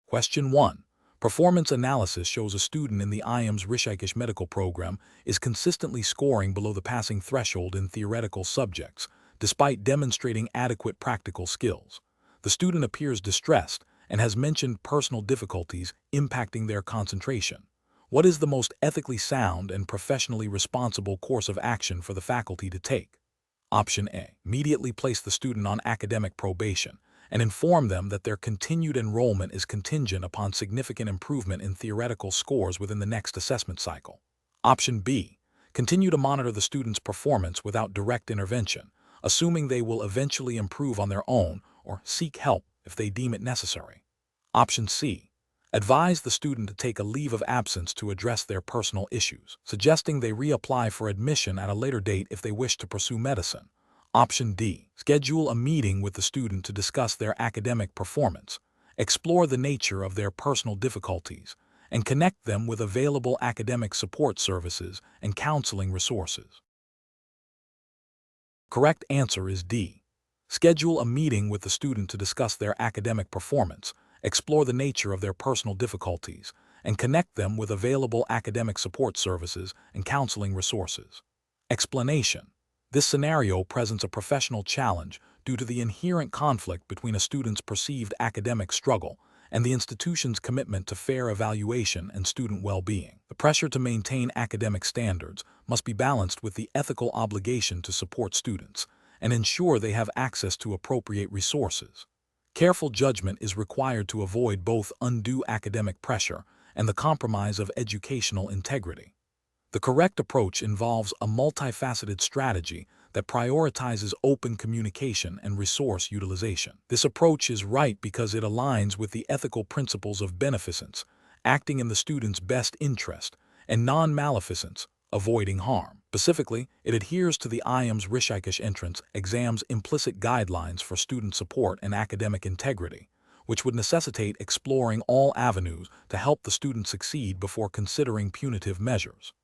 Question 1. Performance analysis shows a student in the AIIMS Rishikesh medical program is consistently scoring below the passing threshold in theoretical subjects, despite demonstrating adequate practical skills. The student appears distressed and has mentioned personal difficulties impacting their concentration. What is the most ethically sound and professionally responsible course of action for the faculty to take? Option A. Immediately place the student on academic probation and inform them that their continued enrollment is contingent upon significant improvement in theoretical scores within the next assessment cycle. Option B. Continue to monitor the student's performance without direct intervention, assuming they will eventually improve on their own or seek help if they deem it necessary. Option C. Advise the student to take a leave of absence to address their personal issues, suggesting they reapply for admission at a later date if they wish to pursue medicine. Option D. Schedule a meeting with the student to discuss their academic performance, explore the nature of their personal difficulties, and connect them with available academic support services and counseling resources. Correct answer is D. Schedule a meeting with the student to discuss their academic performance, explore the nature of their personal difficulties, and connect them with available academic support services and counseling resources. Explanation. This scenario presents a professional challenge due to the inherent conflict between a student's perceived academic struggle and the institution's commitment to fair evaluation and student well-being. The pressure to maintain academic standards must be balanced with the ethical obligation to support students and ensure they have access to appropriate resources. Careful judgment is required to avoid both undue academic pressure and the compromise of educational integrity. The correct approach involves a multifaceted strategy that prioritizes open communication and resource utilization. This approach is right because it aligns with the ethical principles of beneficence, acting in the student's best interest, and non-maleficence, avoiding harm. Specifically, it adheres to the AIIMS Rishikesh entrance exam's implicit guidelines for student support and academic integrity, which would necessitate exploring all avenues to help the student succeed before considering punitive measures.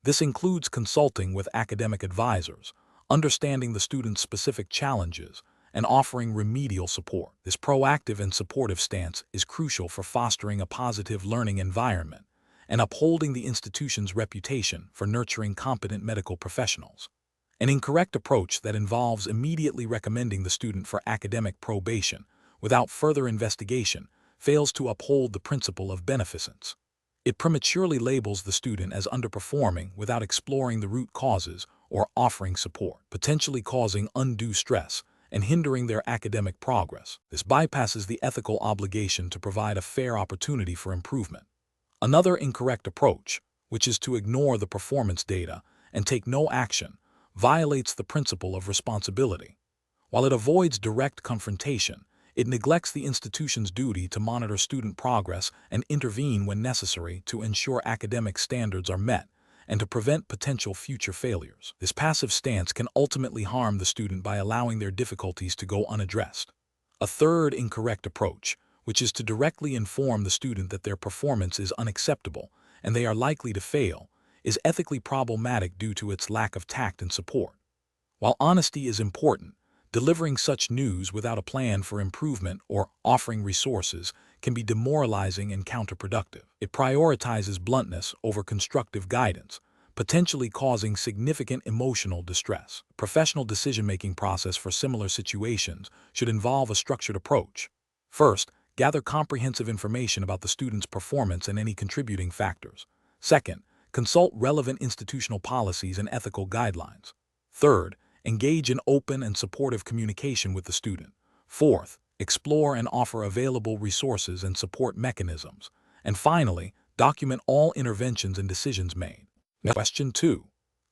This includes consulting with academic advisors, understanding the student's specific challenges, and offering remedial support. This proactive and supportive stance is crucial for fostering a positive learning environment and upholding the institution's reputation for nurturing competent medical professionals. An incorrect approach that involves immediately recommending the student for academic probation without further investigation fails to uphold the principle of beneficence. It prematurely labels the student as underperforming without exploring the root causes or offering support, potentially causing undue stress and hindering their academic progress. This bypasses the ethical obligation to provide a fair opportunity for improvement. Another incorrect approach, which is to ignore the performance data and take no action, violates the principle of responsibility. While it avoids direct confrontation, it neglects the institution's duty to monitor student progress and intervene when necessary to ensure academic standards are met and to prevent potential future failures. This passive stance can ultimately harm the student by allowing their difficulties to go unaddressed. A third incorrect approach, which is to directly inform the student that their performance is unacceptable and they are likely to fail, is ethically problematic due to its lack of tact and support. While honesty is important, delivering such news without a plan for improvement or offering resources can be demoralizing and counterproductive. It prioritizes bluntness over constructive guidance, potentially causing significant emotional distress. The professional decision-making process for similar situations should involve a structured approach. First, gather comprehensive information about the student's performance and any contributing factors. Second, consult relevant institutional policies and ethical guidelines. Third, engage in open and supportive communication with the student. Fourth, explore and offer available resources and support mechanisms. And finally, document all interventions and decisions made. Question 2.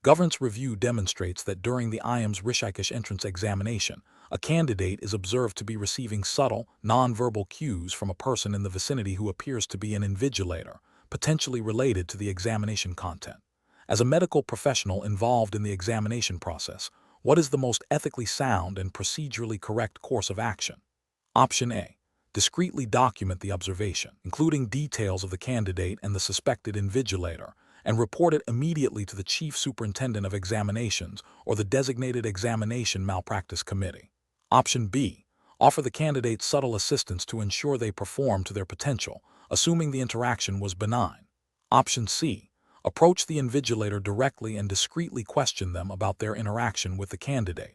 Governance review demonstrates that during the AIIMS Rishikesh entrance examination, a candidate is observed to be receiving subtle, nonverbal cues from a person in the vicinity who appears to be an invigilator, potentially related to the examination content. As a medical professional involved in the examination process, what is the most ethically sound and procedurally correct course of action? Option A. Discreetly document the observation, including details of the candidate and the suspected invigilator, and report it immediately to the Chief Superintendent of Examinations or the designated Examination Malpractice Committee. Option B. Offer the candidate subtle assistance to ensure they perform to their potential, assuming the interaction was benign. Option C. Approach the invigilator directly and discreetly question them about their interaction with the candidate.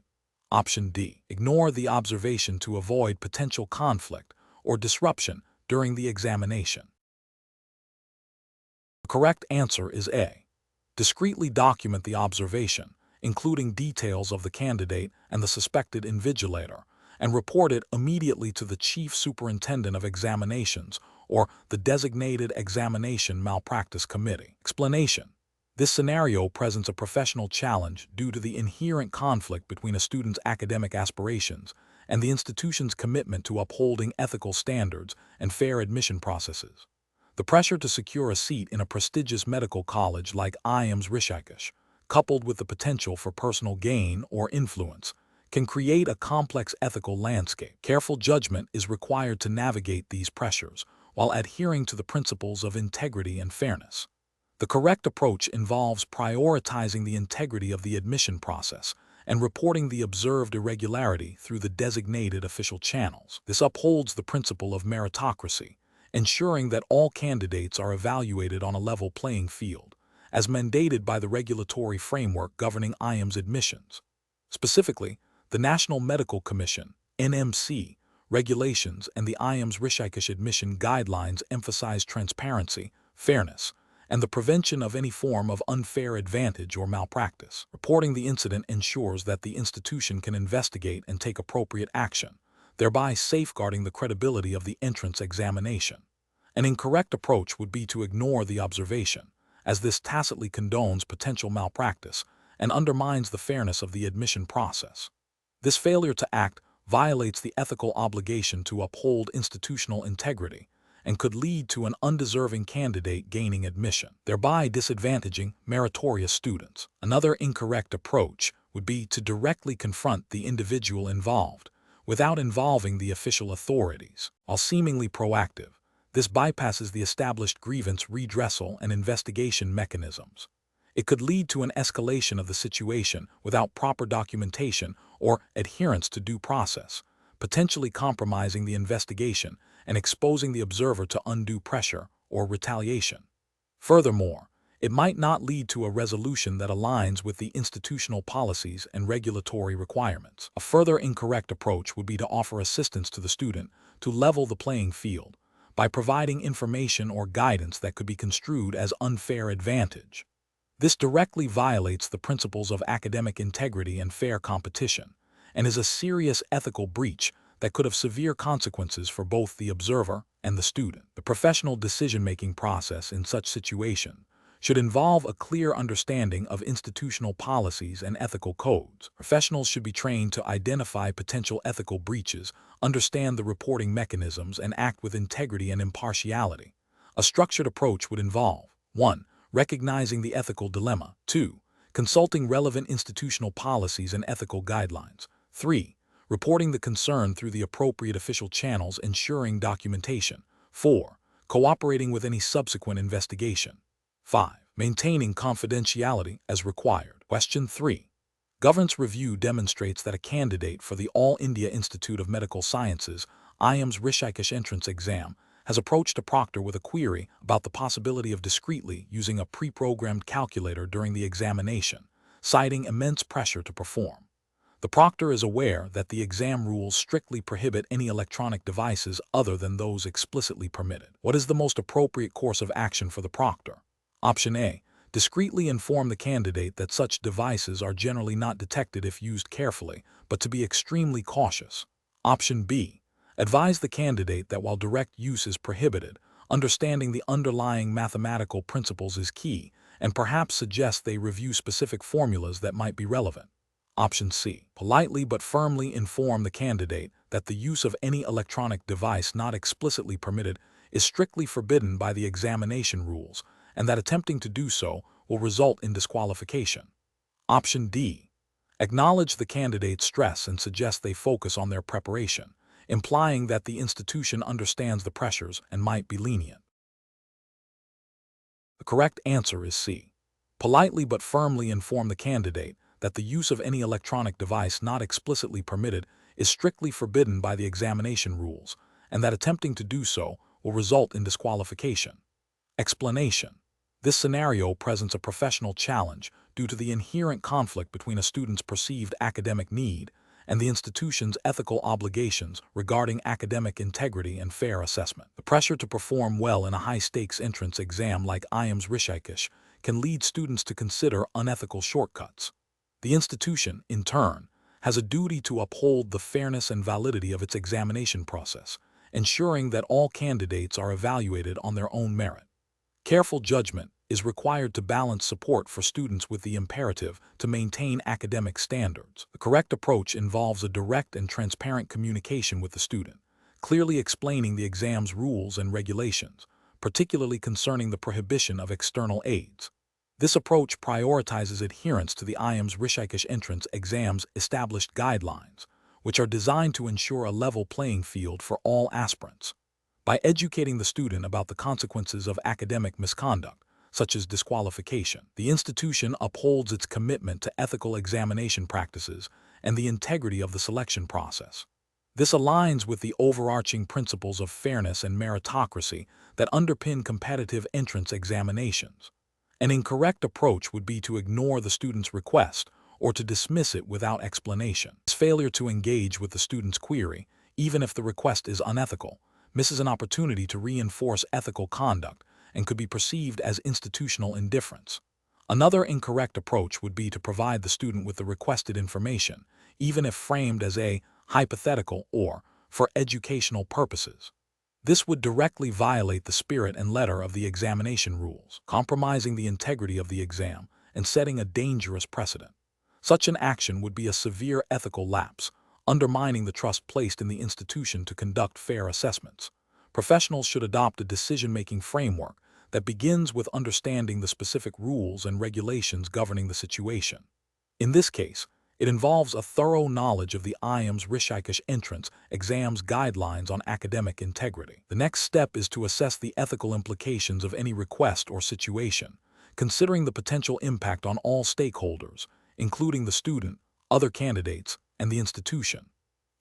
Option D. Ignore the observation to avoid potential conflict or disruption during the examination. The correct answer is A. Discreetly document the observation, including details of the candidate and the suspected invigilator, and report it immediately to the Chief Superintendent of Examinations or the designated Examination Malpractice Committee. Explanation: this scenario presents a professional challenge due to the inherent conflict between a student's academic aspirations and the institution's commitment to upholding ethical standards and fair admission processes. The pressure to secure a seat in a prestigious medical college like AIIMS Rishikesh, coupled with the potential for personal gain or influence, can create a complex ethical landscape. Careful judgment is required to navigate these pressures while adhering to the principles of integrity and fairness. The correct approach involves prioritizing the integrity of the admission process and reporting the observed irregularity through the designated official channels. This upholds the principle of meritocracy, ensuring that all candidates are evaluated on a level playing field, as mandated by the regulatory framework governing AIIMS admissions. Specifically, the National Medical Commission (NMC) regulations and the AIIMS Rishikesh admission guidelines emphasize transparency, fairness, and the prevention of any form of unfair advantage or malpractice. Reporting the incident ensures that the institution can investigate and take appropriate action, thereby safeguarding the credibility of the entrance examination. An incorrect approach would be to ignore the observation, as this tacitly condones potential malpractice and undermines the fairness of the admission process. This failure to act violates the ethical obligation to uphold institutional integrity and could lead to an undeserving candidate gaining admission, thereby disadvantaging meritorious students. Another incorrect approach would be to directly confront the individual involved, without involving the official authorities. While seemingly proactive, this bypasses the established grievance redressal and investigation mechanisms. It could lead to an escalation of the situation without proper documentation or adherence to due process, potentially compromising the investigation and exposing the observer to undue pressure or retaliation. Furthermore, it might not lead to a resolution that aligns with the institutional policies and regulatory requirements. A further incorrect approach would be to offer assistance to the student to level the playing field by providing information or guidance that could be construed as unfair advantage. This directly violates the principles of academic integrity and fair competition, and is a serious ethical breach that could have severe consequences for both the observer and the student. The professional decision-making process in such situation should involve a clear understanding of institutional policies and ethical codes. Professionals should be trained to identify potential ethical breaches, understand the reporting mechanisms, and act with integrity and impartiality. A structured approach would involve 1. Recognizing the ethical dilemma. 2. Consulting relevant institutional policies and ethical guidelines. 3. Reporting the concern through the appropriate official channels, ensuring documentation. 4. Cooperating with any subsequent investigation. 5. Maintaining confidentiality as required. Question 3. Governance review demonstrates that a candidate for the All India Institute of Medical Sciences (AIIMS) Rishikesh entrance exam has approached a proctor with a query about the possibility of discreetly using a pre-programmed calculator during the examination, citing immense pressure to perform. The proctor is aware that the exam rules strictly prohibit any electronic devices other than those explicitly permitted. What is the most appropriate course of action for the proctor? Option A. Discreetly inform the candidate that such devices are generally not detected if used carefully, but to be extremely cautious. Option B. Advise the candidate that while direct use is prohibited, understanding the underlying mathematical principles is key, and perhaps suggest they review specific formulas that might be relevant. Option C. Politely but firmly inform the candidate that the use of any electronic device not explicitly permitted is strictly forbidden by the examination rules, and that attempting to do so will result in disqualification. Option D. Acknowledge the candidate's stress and suggest they focus on their preparation, implying that the institution understands the pressures and might be lenient. The correct answer is C. Politely but firmly inform the candidate that the use of any electronic device not explicitly permitted is strictly forbidden by the examination rules, and that attempting to do so will result in disqualification. Explanation. This scenario presents a professional challenge due to the inherent conflict between a student's perceived academic need and the institution's ethical obligations regarding academic integrity and fair assessment. The pressure to perform well in a high-stakes entrance exam like AIIMS Rishikesh can lead students to consider unethical shortcuts. The institution, in turn, has a duty to uphold the fairness and validity of its examination process, ensuring that all candidates are evaluated on their own merit. Careful judgment is required to balance support for students with the imperative to maintain academic standards. The correct approach involves a direct and transparent communication with the student, clearly explaining the exam's rules and regulations, particularly concerning the prohibition of external aids. This approach prioritizes adherence to the AIIMS Rishikesh entrance exam's established guidelines, which are designed to ensure a level playing field for all aspirants. By educating the student about the consequences of academic misconduct, such as disqualification, the institution upholds its commitment to ethical examination practices and the integrity of the selection process. This aligns with the overarching principles of fairness and meritocracy that underpin competitive entrance examinations. An incorrect approach would be to ignore the student's request or to dismiss it without explanation. This failure to engage with the student's query, even if the request is unethical, misses an opportunity to reinforce ethical conduct and could be perceived as institutional indifference. Another incorrect approach would be to provide the student with the requested information, even if framed as a hypothetical or for educational purposes. This would directly violate the spirit and letter of the examination rules, compromising the integrity of the exam and setting a dangerous precedent. Such an action would be a severe ethical lapse, undermining the trust placed in the institution to conduct fair assessments. Professionals should adopt a decision-making framework that begins with understanding the specific rules and regulations governing the situation. In this case, it involves a thorough knowledge of the AIIMS Rishikesh entrance exam's guidelines on academic integrity. The next step is to assess the ethical implications of any request or situation, considering the potential impact on all stakeholders, including the student, other candidates, and the institution.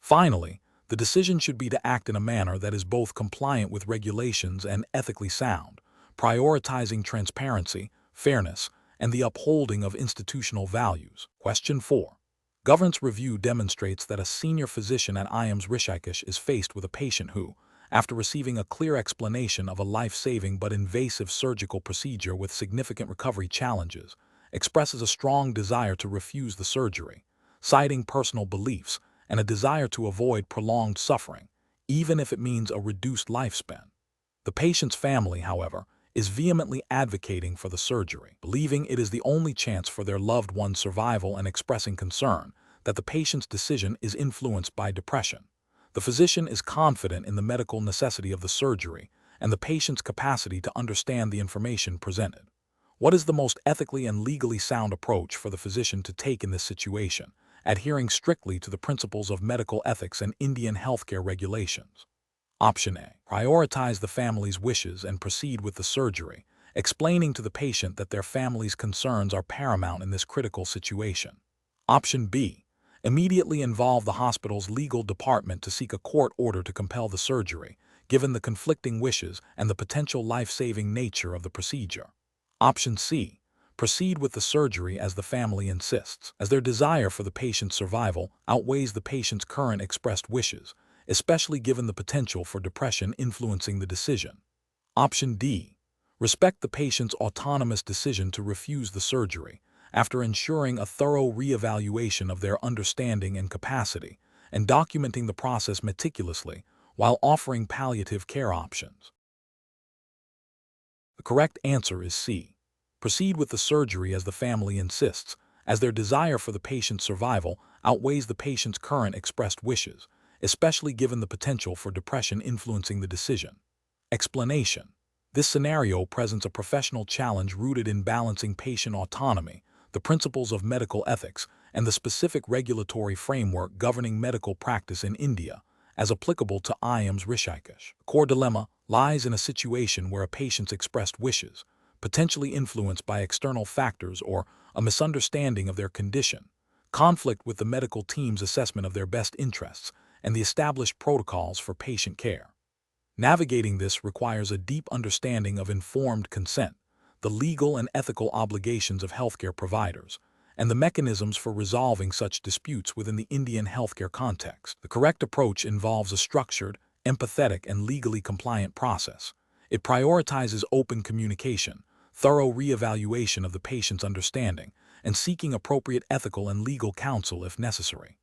Finally, the decision should be to act in a manner that is both compliant with regulations and ethically sound, prioritizing transparency, fairness, and the upholding of institutional values. Question 4. Governance review demonstrates that a senior physician at AIIMS Rishikesh is faced with a patient who, after receiving a clear explanation of a life-saving but invasive surgical procedure with significant recovery challenges, expresses a strong desire to refuse the surgery, citing personal beliefs and a desire to avoid prolonged suffering, even if it means a reduced lifespan. The patient's family, however, is vehemently advocating for the surgery, believing it is the only chance for their loved one's survival and expressing concern that the patient's decision is influenced by depression. The physician is confident in the medical necessity of the surgery and the patient's capacity to understand the information presented. What is the most ethically and legally sound approach for the physician to take in this situation, adhering strictly to the principles of medical ethics and Indian healthcare regulations? Option A. Prioritize the family's wishes and proceed with the surgery, explaining to the patient that their family's concerns are paramount in this critical situation. Option B. Immediately involve the hospital's legal department to seek a court order to compel the surgery, given the conflicting wishes and the potential life-saving nature of the procedure. Option C. Proceed with the surgery as the family insists, as their desire for the patient's survival outweighs the patient's current expressed wishes, especially given the potential for depression influencing the decision. Option D. Respect the patient's autonomous decision to refuse the surgery, after ensuring a thorough reevaluation of their understanding and capacity, and documenting the process meticulously while offering palliative care options. The correct answer is C. Proceed with the surgery as the family insists, as their desire for the patient's survival outweighs the patient's current expressed wishes, especially given the potential for depression influencing the decision. Explanation. This scenario presents a professional challenge rooted in balancing patient autonomy, the principles of medical ethics, and the specific regulatory framework governing medical practice in India, as applicable to AIIMS Rishikesh. The core dilemma lies in a situation where a patient's expressed wishes, potentially influenced by external factors or a misunderstanding of their condition, conflict with the medical team's assessment of their best interests, and the established protocols for patient care. Navigating this requires a deep understanding of informed consent, the legal and ethical obligations of healthcare providers, and the mechanisms for resolving such disputes within the Indian healthcare context. The correct approach involves a structured, empathetic, and legally compliant process. It prioritizes open communication, thorough reevaluation of the patient's understanding, and seeking appropriate ethical and legal counsel if necessary.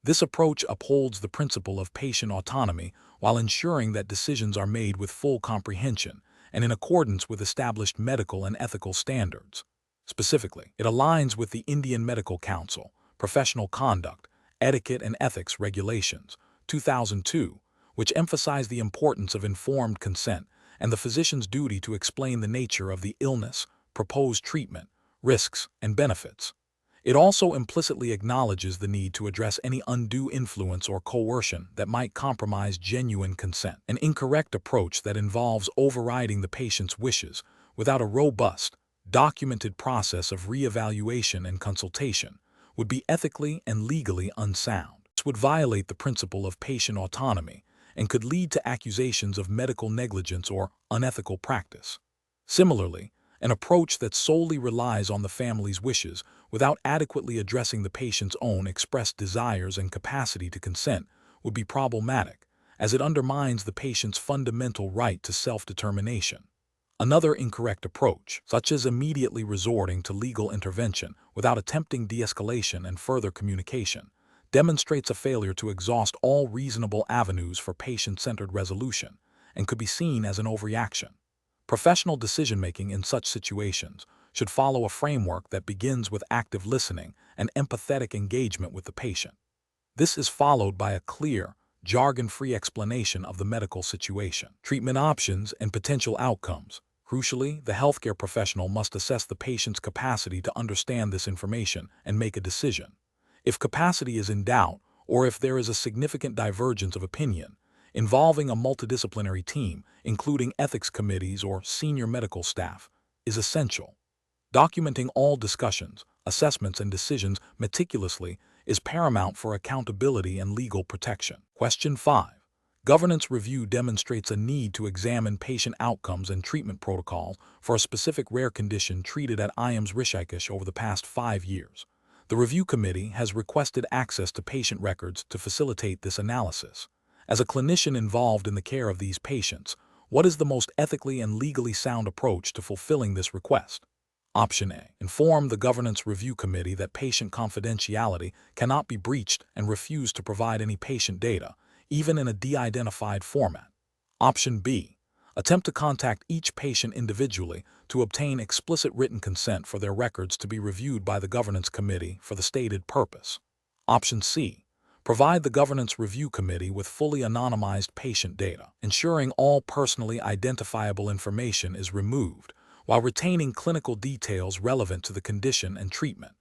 This approach upholds the principle of patient autonomy while ensuring that decisions are made with full comprehension and in accordance with established medical and ethical standards. Specifically, it aligns with the Indian Medical Council, Professional Conduct, Etiquette and Ethics Regulations, 2002, which emphasize the importance of informed consent and the physician's duty to explain the nature of the illness, proposed treatment, risks, and benefits. It also implicitly acknowledges the need to address any undue influence or coercion that might compromise genuine consent. An incorrect approach that involves overriding the patient's wishes without a robust, documented process of reevaluation and consultation would be ethically and legally unsound. This would violate the principle of patient autonomy and could lead to accusations of medical negligence or unethical practice. Similarly, an approach that solely relies on the family's wishes without adequately addressing the patient's own expressed desires and capacity to consent would be problematic, as it undermines the patient's fundamental right to self-determination. Another incorrect approach, such as immediately resorting to legal intervention without attempting de-escalation and further communication, demonstrates a failure to exhaust all reasonable avenues for patient-centered resolution and could be seen as an overreaction. Professional decision-making in such situations should follow a framework that begins with active listening and empathetic engagement with the patient. This is followed by a clear, jargon-free explanation of the medical situation, treatment options, and potential outcomes. Crucially, the healthcare professional must assess the patient's capacity to understand this information and make a decision. If capacity is in doubt, or if there is a significant divergence of opinion, involving a multidisciplinary team, including ethics committees or senior medical staff, is essential. Documenting all discussions, assessments, and decisions meticulously is paramount for accountability and legal protection. Question 5. Governance review demonstrates a need to examine patient outcomes and treatment protocols for a specific rare condition treated at AIIMS Rishikesh over the past 5 years. The review committee has requested access to patient records to facilitate this analysis. As a clinician involved in the care of these patients, what is the most ethically and legally sound approach to fulfilling this request? Option A. Inform the Governance Review Committee that patient confidentiality cannot be breached and refuse to provide any patient data, even in a de-identified format. Option B. Attempt to contact each patient individually to obtain explicit written consent for their records to be reviewed by the Governance Committee for the stated purpose. Option C. Provide the Governance Review Committee with fully anonymized patient data, ensuring all personally identifiable information is removed while retaining clinical details relevant to the condition and treatment.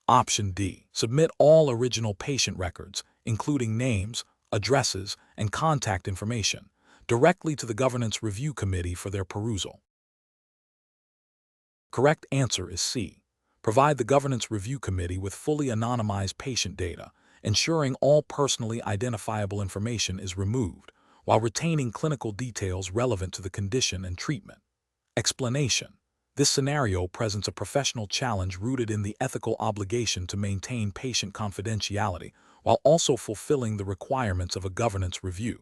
Option D. Submit all original patient records, including names, addresses, and contact information, directly to the Governance Review Committee for their perusal. Correct answer is C. Provide the Governance Review Committee with fully anonymized patient data, ensuring all personally identifiable information is removed, while retaining clinical details relevant to the condition and treatment. Explanation. This scenario presents a professional challenge rooted in the ethical obligation to maintain patient confidentiality while also fulfilling the requirements of a governance review.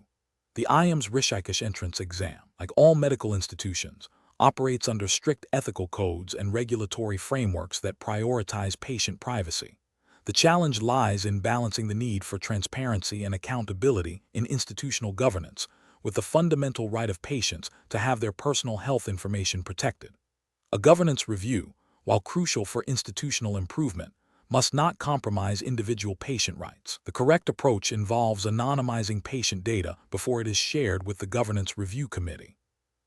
The AIIMS Rishikesh entrance exam, like all medical institutions, operates under strict ethical codes and regulatory frameworks that prioritize patient privacy. The challenge lies in balancing the need for transparency and accountability in institutional governance with the fundamental right of patients to have their personal health information protected. A governance review, while crucial for institutional improvement, must not compromise individual patient rights. The correct approach involves anonymizing patient data before it is shared with the Governance Review Committee.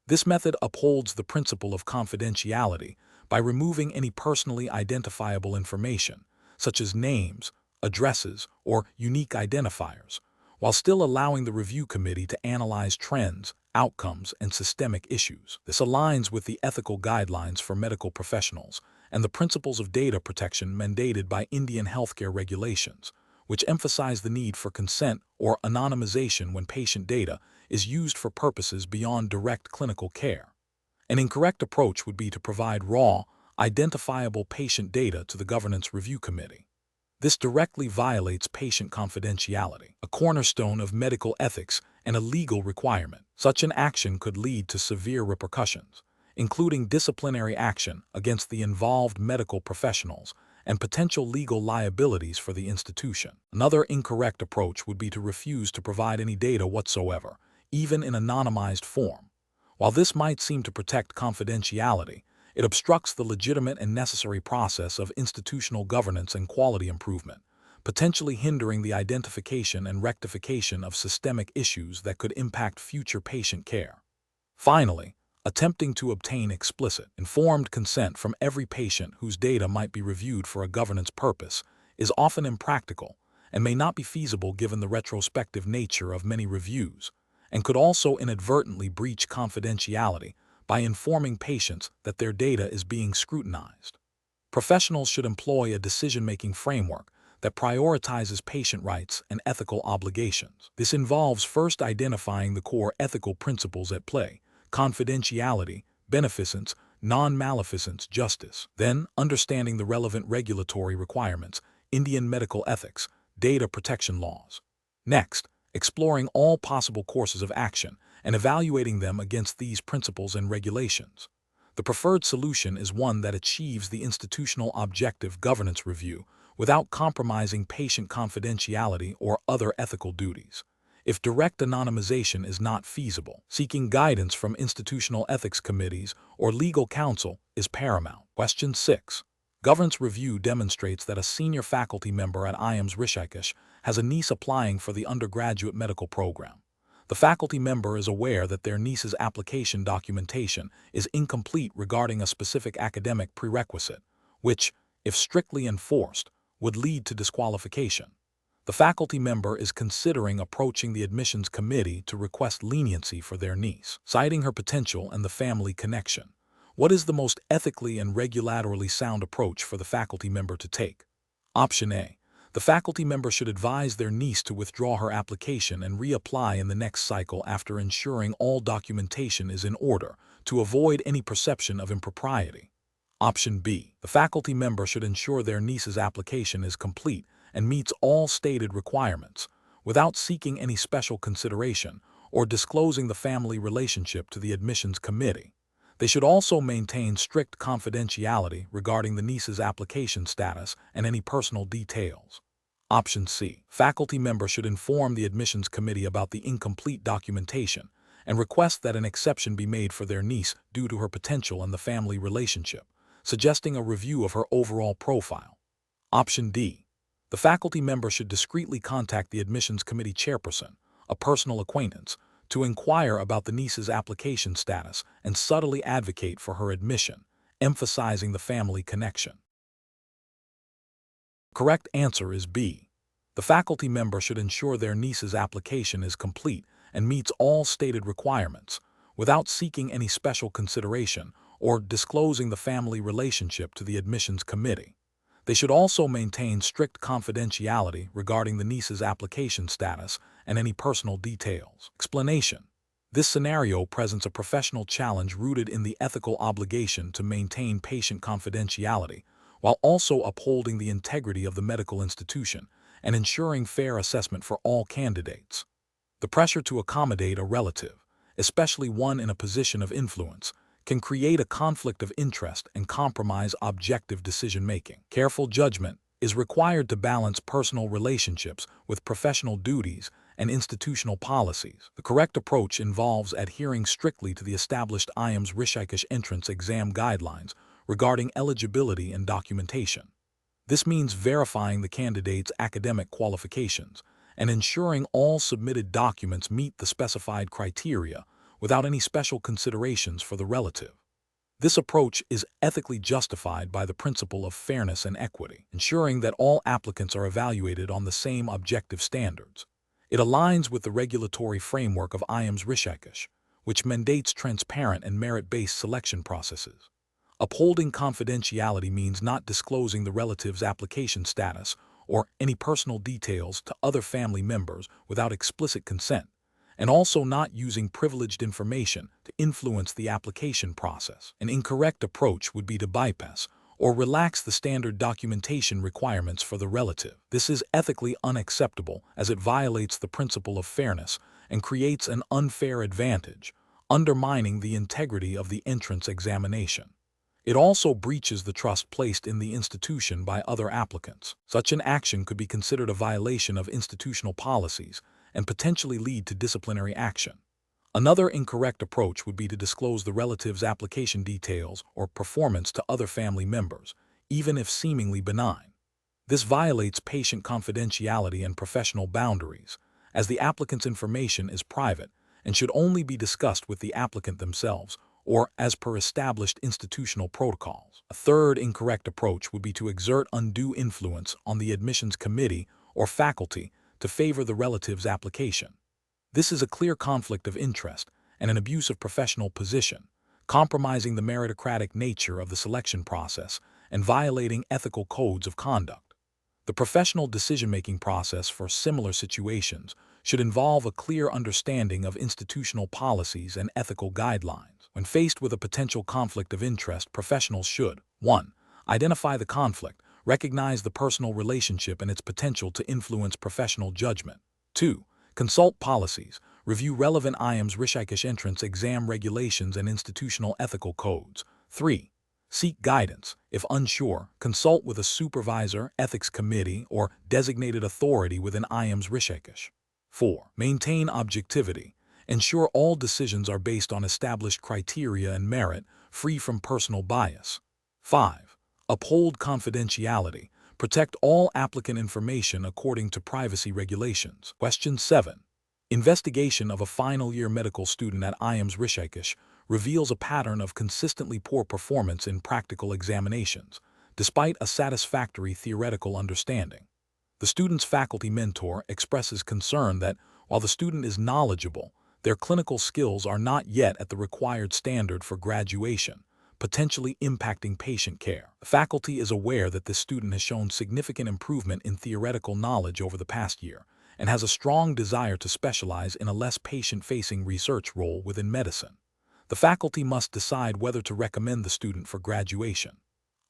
This method upholds the principle of confidentiality by removing any personally identifiable information, such as names, addresses, or unique identifiers, while still allowing the review committee to analyze trends, outcomes, and systemic issues. This aligns with the ethical guidelines for medical professionals and the principles of data protection mandated by Indian healthcare regulations, which emphasize the need for consent or anonymization when patient data is used for purposes beyond direct clinical care. An incorrect approach would be to provide raw, identifiable patient data to the Governance Review Committee. This directly violates patient confidentiality, a cornerstone of medical ethics and a legal requirement. Such an action could lead to severe repercussions, including disciplinary action against the involved medical professionals and potential legal liabilities for the institution. Another incorrect approach would be to refuse to provide any data whatsoever, even in anonymized form. While this might seem to protect confidentiality, it obstructs the legitimate and necessary process of institutional governance and quality improvement, potentially hindering the identification and rectification of systemic issues that could impact future patient care. Finally, attempting to obtain explicit, informed consent from every patient whose data might be reviewed for a governance purpose is often impractical and may not be feasible given the retrospective nature of many reviews, and could also inadvertently breach confidentiality by informing patients that their data is being scrutinized. Professionals should employ a decision-making framework that prioritizes patient rights and ethical obligations. This involves first identifying the core ethical principles at play: confidentiality, beneficence, non-maleficence, justice. Then, understanding the relevant regulatory requirements, Indian medical ethics, data protection laws. Next, exploring all possible courses of action and evaluating them against these principles and regulations. The preferred solution is one that achieves the institutional objective governance review without compromising patient confidentiality or other ethical duties. If direct anonymization is not feasible, seeking guidance from institutional ethics committees or legal counsel is paramount. Question 6. Governance review demonstrates that a senior faculty member at AIIMS Rishikesh has a niece applying for the undergraduate medical program. The faculty member is aware that their niece's application documentation is incomplete regarding a specific academic prerequisite, which, if strictly enforced, would lead to disqualification. The faculty member is considering approaching the admissions committee to request leniency for their niece, citing her potential and the family connection. What is the most ethically and regulatorily sound approach for the faculty member to take? Option A. The faculty member should advise their niece to withdraw her application and reapply in the next cycle after ensuring all documentation is in order to avoid any perception of impropriety. Option B. The faculty member should ensure their niece's application is complete and meets all stated requirements, without seeking any special consideration or disclosing the family relationship to the admissions committee. They should also maintain strict confidentiality regarding the niece's application status and any personal details. Option C. Faculty member should inform the admissions committee about the incomplete documentation and request that an exception be made for their niece due to her potential and the family relationship, suggesting a review of her overall profile. Option D. The faculty member should discreetly contact the admissions committee chairperson, a personal acquaintance, to inquire about the niece's application status and subtly advocate for her admission, emphasizing the family connection. Correct answer is B. The faculty member should ensure their niece's application is complete and meets all stated requirements, without seeking any special consideration or disclosing the family relationship to the admissions committee. They should also maintain strict confidentiality regarding the niece's application status and any personal details. Explanation. This scenario presents a professional challenge rooted in the ethical obligation to maintain patient confidentiality, while also upholding the integrity of the medical institution and ensuring fair assessment for all candidates. The pressure to accommodate a relative, especially one in a position of influence, can create a conflict of interest and compromise objective decision-making. Careful judgment is required to balance personal relationships with professional duties and institutional policies. The correct approach involves adhering strictly to the established AIIMS Rishikesh entrance exam guidelines regarding eligibility and documentation. This means verifying the candidate's academic qualifications and ensuring all submitted documents meet the specified criteria without any special considerations for the relative. This approach is ethically justified by the principle of fairness and equity, ensuring that all applicants are evaluated on the same objective standards. It aligns with the regulatory framework of AIIMS Rishikesh, which mandates transparent and merit-based selection processes. Upholding confidentiality means not disclosing the relative's application status or any personal details to other family members without explicit consent, and also not using privileged information to influence the application process. An incorrect approach would be to bypass or relax the standard documentation requirements for the relative. This is ethically unacceptable as it violates the principle of fairness and creates an unfair advantage, undermining the integrity of the entrance examination. It also breaches the trust placed in the institution by other applicants. Such an action could be considered a violation of institutional policies and potentially lead to disciplinary action. Another incorrect approach would be to disclose the relative's application details or performance to other family members, even if seemingly benign. This violates patient confidentiality and professional boundaries, as the applicant's information is private and should only be discussed with the applicant themselves or as per established institutional protocols. A third incorrect approach would be to exert undue influence on the admissions committee or faculty to favor the relative's application. This is a clear conflict of interest and an abuse of professional position, compromising the meritocratic nature of the selection process and violating ethical codes of conduct. The professional decision-making process for similar situations should involve a clear understanding of institutional policies and ethical guidelines. When faced with a potential conflict of interest, professionals should 1. Identify the conflict, recognize the personal relationship and its potential to influence professional judgment. 2. Consult policies, review relevant AIIMS Rishikesh entrance exam regulations and institutional ethical codes. 3. Seek guidance. If unsure, consult with a supervisor, ethics committee, or designated authority within AIIMS Rishikesh. 4. Maintain objectivity. Ensure all decisions are based on established criteria and merit, free from personal bias. 5. Uphold confidentiality. Protect all applicant information according to privacy regulations. Question 7. Investigation of a final-year medical student at AIIMS Rishikesh reveals a pattern of consistently poor performance in practical examinations, despite a satisfactory theoretical understanding. The student's faculty mentor expresses concern that, while the student is knowledgeable, their clinical skills are not yet at the required standard for graduation, potentially impacting patient care. The faculty is aware that this student has shown significant improvement in theoretical knowledge over the past year and has a strong desire to specialize in a less patient-facing research role within medicine. The faculty must decide whether to recommend the student for graduation.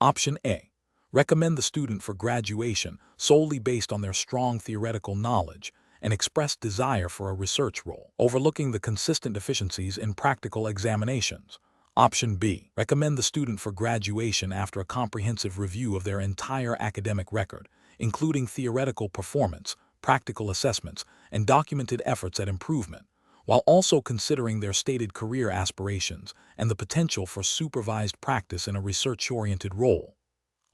Option A. Recommend the student for graduation solely based on their strong theoretical knowledge and expressed desire for a research role, overlooking the consistent deficiencies in practical examinations. Option B. Recommend the student for graduation after a comprehensive review of their entire academic record, including theoretical performance, practical assessments, and documented efforts at improvement, while also considering their stated career aspirations and the potential for supervised practice in a research-oriented role.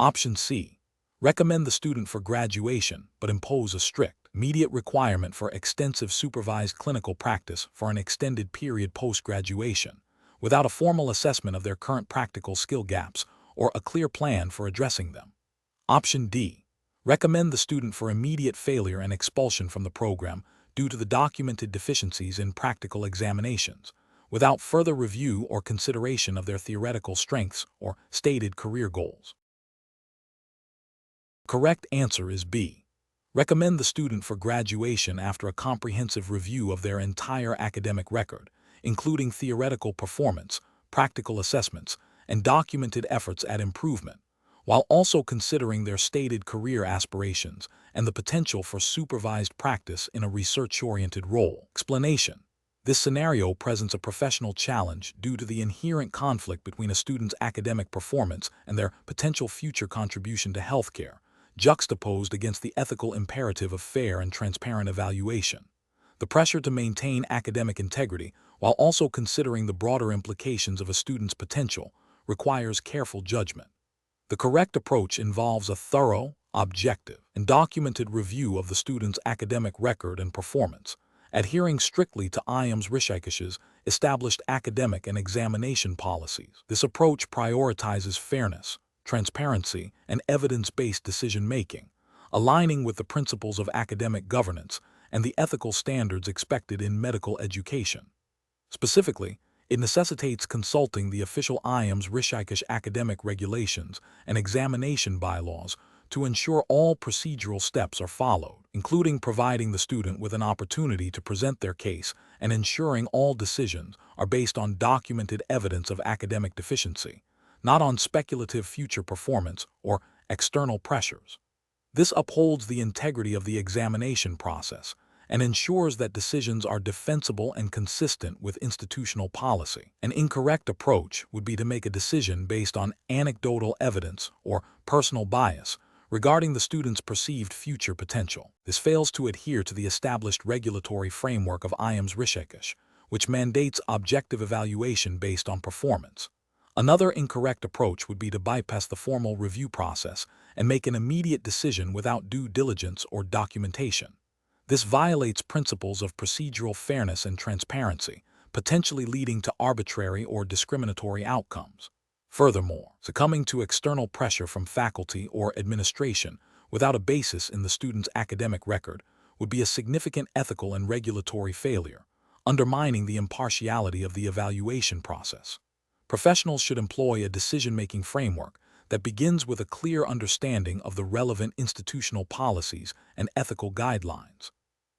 Option C. Recommend the student for graduation, but impose a strict, immediate requirement for extensive supervised clinical practice for an extended period post-graduation, without a formal assessment of their current practical skill gaps or a clear plan for addressing them. Option D. Recommend the student for immediate failure and expulsion from the program due to the documented deficiencies in practical examinations, without further review or consideration of their theoretical strengths or stated career goals. Correct answer is B. Recommend the student for graduation after a comprehensive review of their entire academic record, including theoretical performance, practical assessments, and documented efforts at improvement, while also considering their stated career aspirations and the potential for supervised practice in a research-oriented role. Explanation. This scenario presents a professional challenge due to the inherent conflict between a student's academic performance and their potential future contribution to healthcare, juxtaposed against the ethical imperative of fair and transparent evaluation. The pressure to maintain academic integrity while also considering the broader implications of a student's potential requires careful judgment. The correct approach involves a thorough, objective, and documented review of the student's academic record and performance, adhering strictly to AIIMS Rishikesh's established academic and examination policies. This approach prioritizes fairness, transparency, and evidence-based decision-making, aligning with the principles of academic governance and the ethical standards expected in medical education. Specifically, It necessitates consulting the official AIIMS Rishikesh academic regulations and examination bylaws to ensure all procedural steps are followed, including providing the student with an opportunity to present their case and ensuring all decisions are based on documented evidence of academic deficiency, not on speculative future performance or external pressures. This upholds the integrity of the examination process and ensures that decisions are defensible and consistent with institutional policy. An incorrect approach would be to make a decision based on anecdotal evidence or personal bias regarding the student's perceived future potential. This fails to adhere to the established regulatory framework of AIIMS Rishikesh, which mandates objective evaluation based on performance. Another incorrect approach would be to bypass the formal review process and make an immediate decision without due diligence or documentation. This violates principles of procedural fairness and transparency, potentially leading to arbitrary or discriminatory outcomes. Furthermore, succumbing to external pressure from faculty or administration without a basis in the student's academic record would be a significant ethical and regulatory failure, undermining the impartiality of the evaluation process. Professionals should employ a decision-making framework that begins with a clear understanding of the relevant institutional policies and ethical guidelines.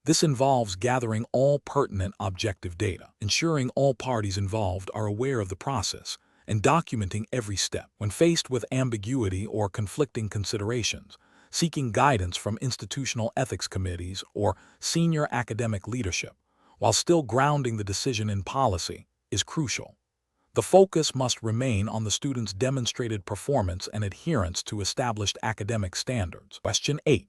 This involves gathering all pertinent objective data, ensuring all parties involved are aware of the process, and documenting every step. When faced with ambiguity or conflicting considerations, seeking guidance from institutional ethics committees or senior academic leadership, while still grounding the decision in policy, is crucial. The focus must remain on the student's demonstrated performance and adherence to established academic standards. Question 8.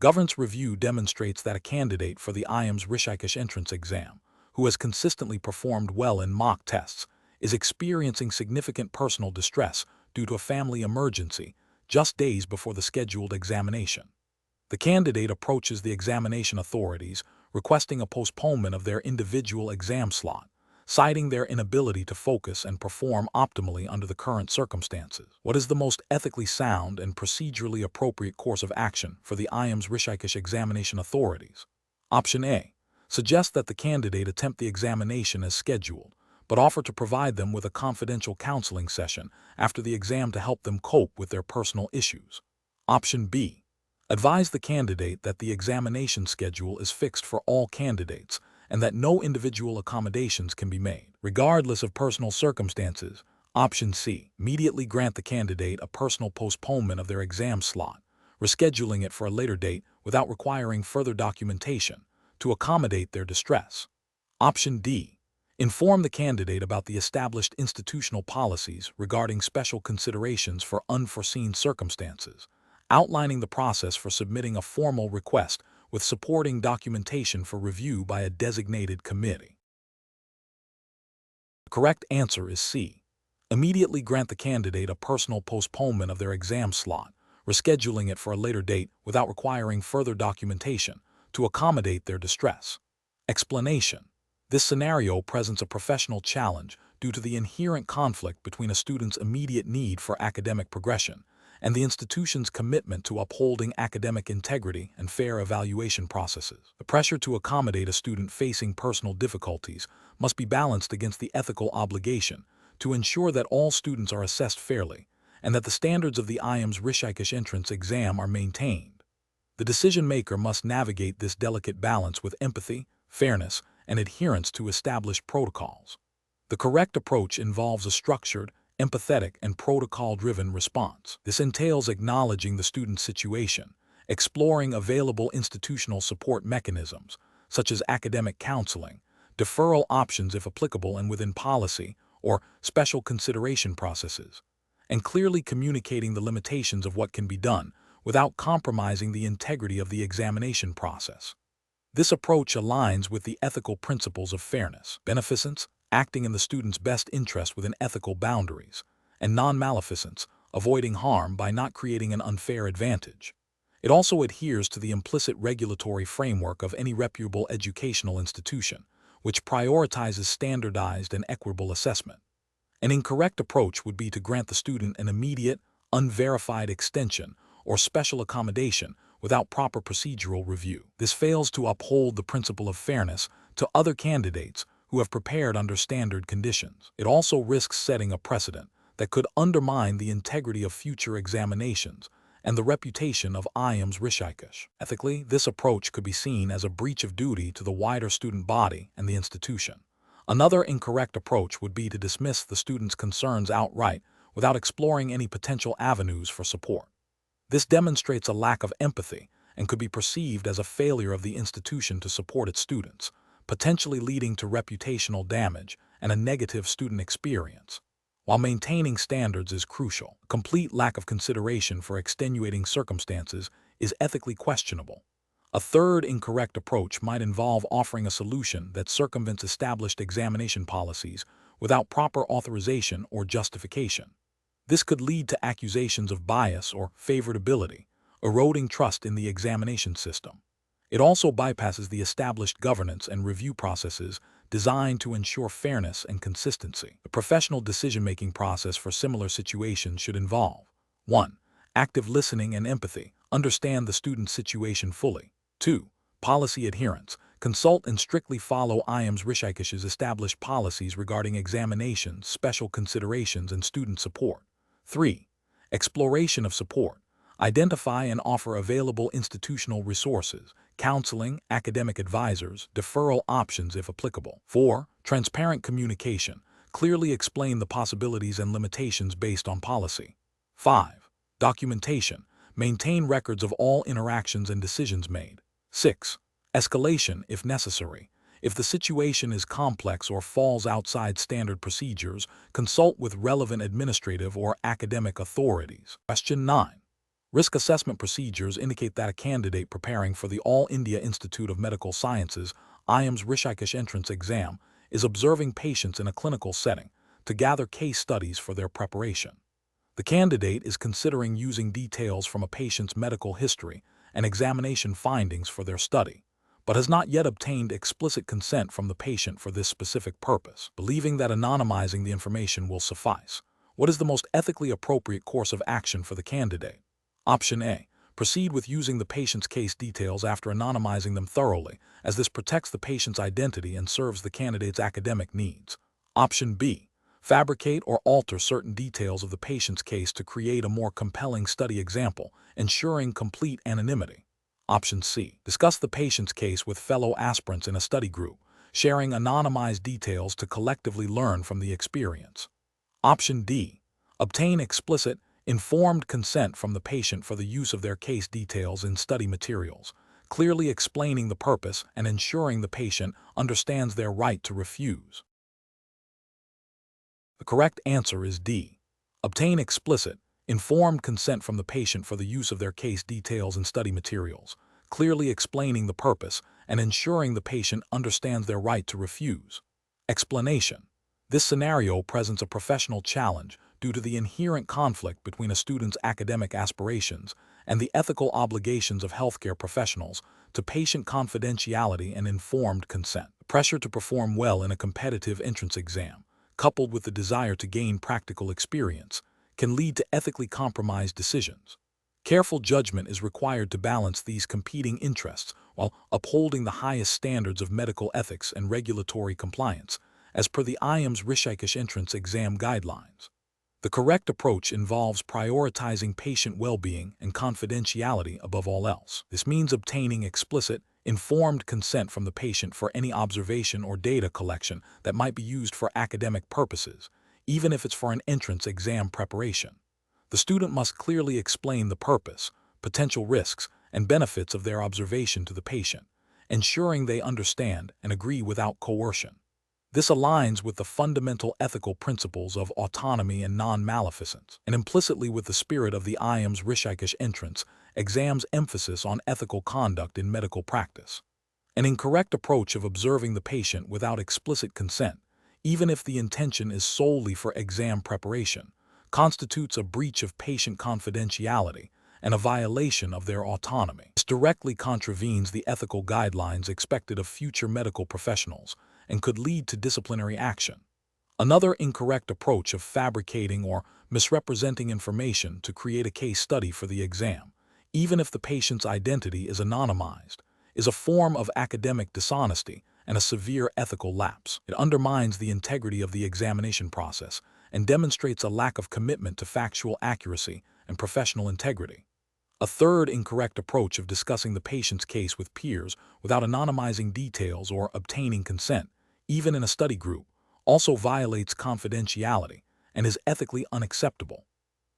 Governance review demonstrates that a candidate for the AIIMS Rishikesh entrance exam, who has consistently performed well in mock tests, is experiencing significant personal distress due to a family emergency just days before the scheduled examination. The candidate approaches the examination authorities requesting a postponement of their individual exam slot, citing their inability to focus and perform optimally under the current circumstances. What is the most ethically sound and procedurally appropriate course of action for the AIIMS Rishikesh examination authorities? Option A. Suggest that the candidate attempt the examination as scheduled, but offer to provide them with a confidential counseling session after the exam to help them cope with their personal issues. Option B. Advise the candidate that the examination schedule is fixed for all candidates and that no individual accommodations can be made, regardless of personal circumstances. Option C. Immediately grant the candidate a personal postponement of their exam slot, rescheduling it for a later date without requiring further documentation to accommodate their distress. Option D. Inform the candidate about the established institutional policies regarding special considerations for unforeseen circumstances, outlining the process for submitting a formal request with supporting documentation for review by a designated committee. The correct answer is C. Immediately grant the candidate a personal postponement of their exam slot, rescheduling it for a later date without requiring further documentation to accommodate their distress. Explanation. This scenario presents a professional challenge due to the inherent conflict between a student's immediate need for academic progression and the institution's commitment to upholding academic integrity and fair evaluation processes. The pressure to accommodate a student facing personal difficulties must be balanced against the ethical obligation to ensure that all students are assessed fairly and that the standards of the AIIMS Rishikesh entrance exam are maintained. The decision-maker must navigate this delicate balance with empathy, fairness, and adherence to established protocols. The correct approach involves a structured, empathetic, and protocol-driven response. This entails acknowledging the student's situation, exploring available institutional support mechanisms, such as academic counseling, deferral options if applicable and within policy, or special consideration processes, and clearly communicating the limitations of what can be done without compromising the integrity of the examination process. This approach aligns with the ethical principles of fairness, beneficence, acting in the student's best interest within ethical boundaries, and non-maleficence, avoiding harm by not creating an unfair advantage. It also adheres to the implicit regulatory framework of any reputable educational institution, which prioritizes standardized and equitable assessment. An incorrect approach would be to grant the student an immediate, unverified extension or special accommodation without proper procedural review. This fails to uphold the principle of fairness to other candidates who have prepared under standard conditions. It also risks setting a precedent that could undermine the integrity of future examinations and the reputation of AIIMS Rishikesh. Ethically, this approach could be seen as a breach of duty to the wider student body and the institution. Another incorrect approach would be to dismiss the student's concerns outright without exploring any potential avenues for support. This demonstrates a lack of empathy and could be perceived as a failure of the institution to support its students, potentially leading to reputational damage and a negative student experience. While maintaining standards is crucial, a complete lack of consideration for extenuating circumstances is ethically questionable. A third incorrect approach might involve offering a solution that circumvents established examination policies without proper authorization or justification. This could lead to accusations of bias or favorability, eroding trust in the examination system. It also bypasses the established governance and review processes designed to ensure fairness and consistency. The professional decision-making process for similar situations should involve 1. Active listening and empathy. Understand the student's situation fully. 2. Policy adherence. Consult and strictly follow AIIMS Rishikesh's established policies regarding examinations, special considerations, and student support. 3. Exploration of support. Identify and offer available institutional resources, counseling, academic advisors, deferral options if applicable. 4. Transparent communication. Clearly explain the possibilities and limitations based on policy. 5. Documentation. Maintain records of all interactions and decisions made. 6. Escalation if necessary. If the situation is complex or falls outside standard procedures, consult with relevant administrative or academic authorities. Question 9. Risk assessment procedures indicate that a candidate preparing for the All India Institute of Medical Sciences AIIMS Rishikesh entrance exam is observing patients in a clinical setting to gather case studies for their preparation. The candidate is considering using details from a patient's medical history and examination findings for their study, but has not yet obtained explicit consent from the patient for this specific purpose, believing that anonymizing the information will suffice. What is the most ethically appropriate course of action for the candidate? Option A. Proceed with using the patient's case details after anonymizing them thoroughly, as this protects the patient's identity and serves the candidate's academic needs. Option B. Fabricate or alter certain details of the patient's case to create a more compelling study example, ensuring complete anonymity. Option C. Discuss the patient's case with fellow aspirants in a study group, sharing anonymized details to collectively learn from the experience. Option D. Obtain explicit, informed consent from the patient for the use of their case details in study materials, clearly explaining the purpose and ensuring the patient understands their right to refuse. The correct answer is D. Obtain explicit, informed consent from the patient for the use of their case details in study materials, clearly explaining the purpose and ensuring the patient understands their right to refuse. Explanation. This scenario presents a professional challenge due to the inherent conflict between a student's academic aspirations and the ethical obligations of healthcare professionals to patient confidentiality and informed consent. The pressure to perform well in a competitive entrance exam, coupled with the desire to gain practical experience, can lead to ethically compromised decisions. Careful judgment is required to balance these competing interests while upholding the highest standards of medical ethics and regulatory compliance, as per the AIIMS Rishikesh entrance exam guidelines. The correct approach involves prioritizing patient well-being and confidentiality above all else. This means obtaining explicit, informed consent from the patient for any observation or data collection that might be used for academic purposes, even if it's for an entrance exam preparation. The student must clearly explain the purpose, potential risks, and benefits of their observation to the patient, ensuring they understand and agree without coercion. This aligns with the fundamental ethical principles of autonomy and non-maleficence, and implicitly with the spirit of the AIIMS Rishikesh entrance exam's emphasis on ethical conduct in medical practice. An incorrect approach of observing the patient without explicit consent, even if the intention is solely for exam preparation, constitutes a breach of patient confidentiality and a violation of their autonomy. This directly contravenes the ethical guidelines expected of future medical professionals and could lead to disciplinary action. Another incorrect approach of fabricating or misrepresenting information to create a case study for the exam, even if the patient's identity is anonymized, is a form of academic dishonesty and a severe ethical lapse. It undermines the integrity of the examination process and demonstrates a lack of commitment to factual accuracy and professional integrity. A third incorrect approach of discussing the patient's case with peers without anonymizing details or obtaining consent, even in a study group, also violates confidentiality and is ethically unacceptable.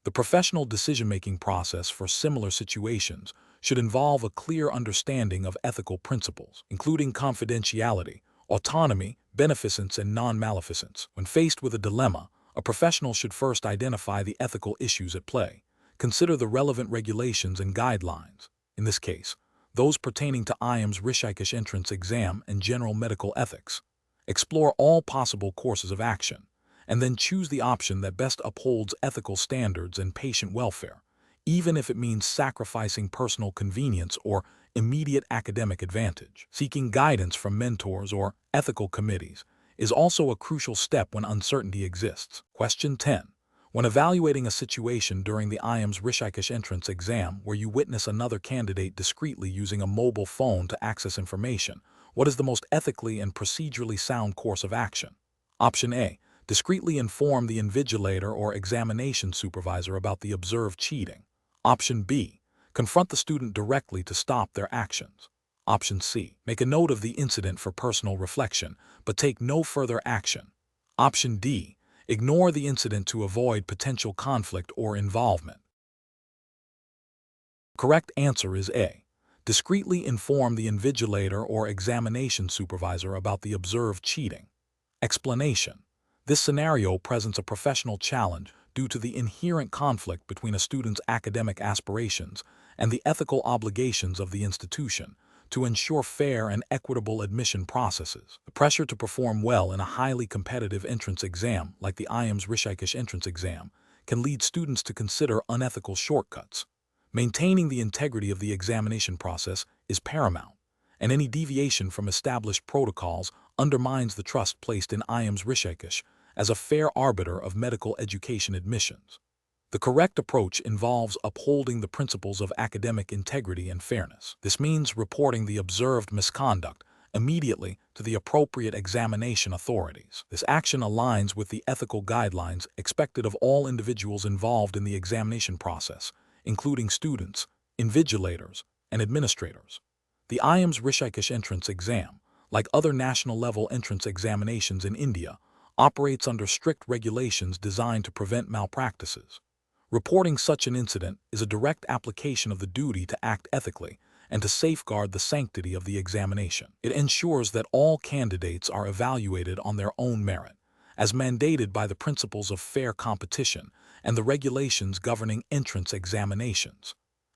The professional decision-making process for similar situations should involve a clear understanding of ethical principles, including confidentiality, autonomy, beneficence, and non-maleficence. When faced with a dilemma, a professional should first identify the ethical issues at play. Consider the relevant regulations and guidelines, in this case, those pertaining to AIIMS Rishikesh entrance exam and general medical ethics. Explore all possible courses of action, and then choose the option that best upholds ethical standards and patient welfare, even if it means sacrificing personal convenience or immediate academic advantage. Seeking guidance from mentors or ethical committees is also a crucial step when uncertainty exists. Question 10. When evaluating a situation during the AIIMS Rishikesh entrance exam where you witness another candidate discreetly using a mobile phone to access information, what is the most ethically and procedurally sound course of action? Option A. Discreetly inform the invigilator or examination supervisor about the observed cheating. Option B. Confront the student directly to stop their actions. Option C. Make a note of the incident for personal reflection, but take no further action. Option D. Ignore the incident to avoid potential conflict or involvement. Correct answer is A. Discreetly inform the invigilator or examination supervisor about the observed cheating. Explanation. This scenario presents a professional challenge due to the inherent conflict between a student's academic aspirations and the ethical obligations of the institution to ensure fair and equitable admission processes. The pressure to perform well in a highly competitive entrance exam, like the AIIMS Rishikesh entrance exam, can lead students to consider unethical shortcuts. Maintaining the integrity of the examination process is paramount, and any deviation from established protocols undermines the trust placed in AIIMS Rishikesh as a fair arbiter of medical education admissions. The correct approach involves upholding the principles of academic integrity and fairness. This means reporting the observed misconduct immediately to the appropriate examination authorities. This action aligns with the ethical guidelines expected of all individuals involved in the examination process, including students, invigilators, and administrators. The AIIMS Rishikesh entrance exam, like other national-level entrance examinations in India, operates under strict regulations designed to prevent malpractices. Reporting such an incident is a direct application of the duty to act ethically and to safeguard the sanctity of the examination. It ensures that all candidates are evaluated on their own merit, as mandated by the principles of fair competition and the regulations governing entrance examinations.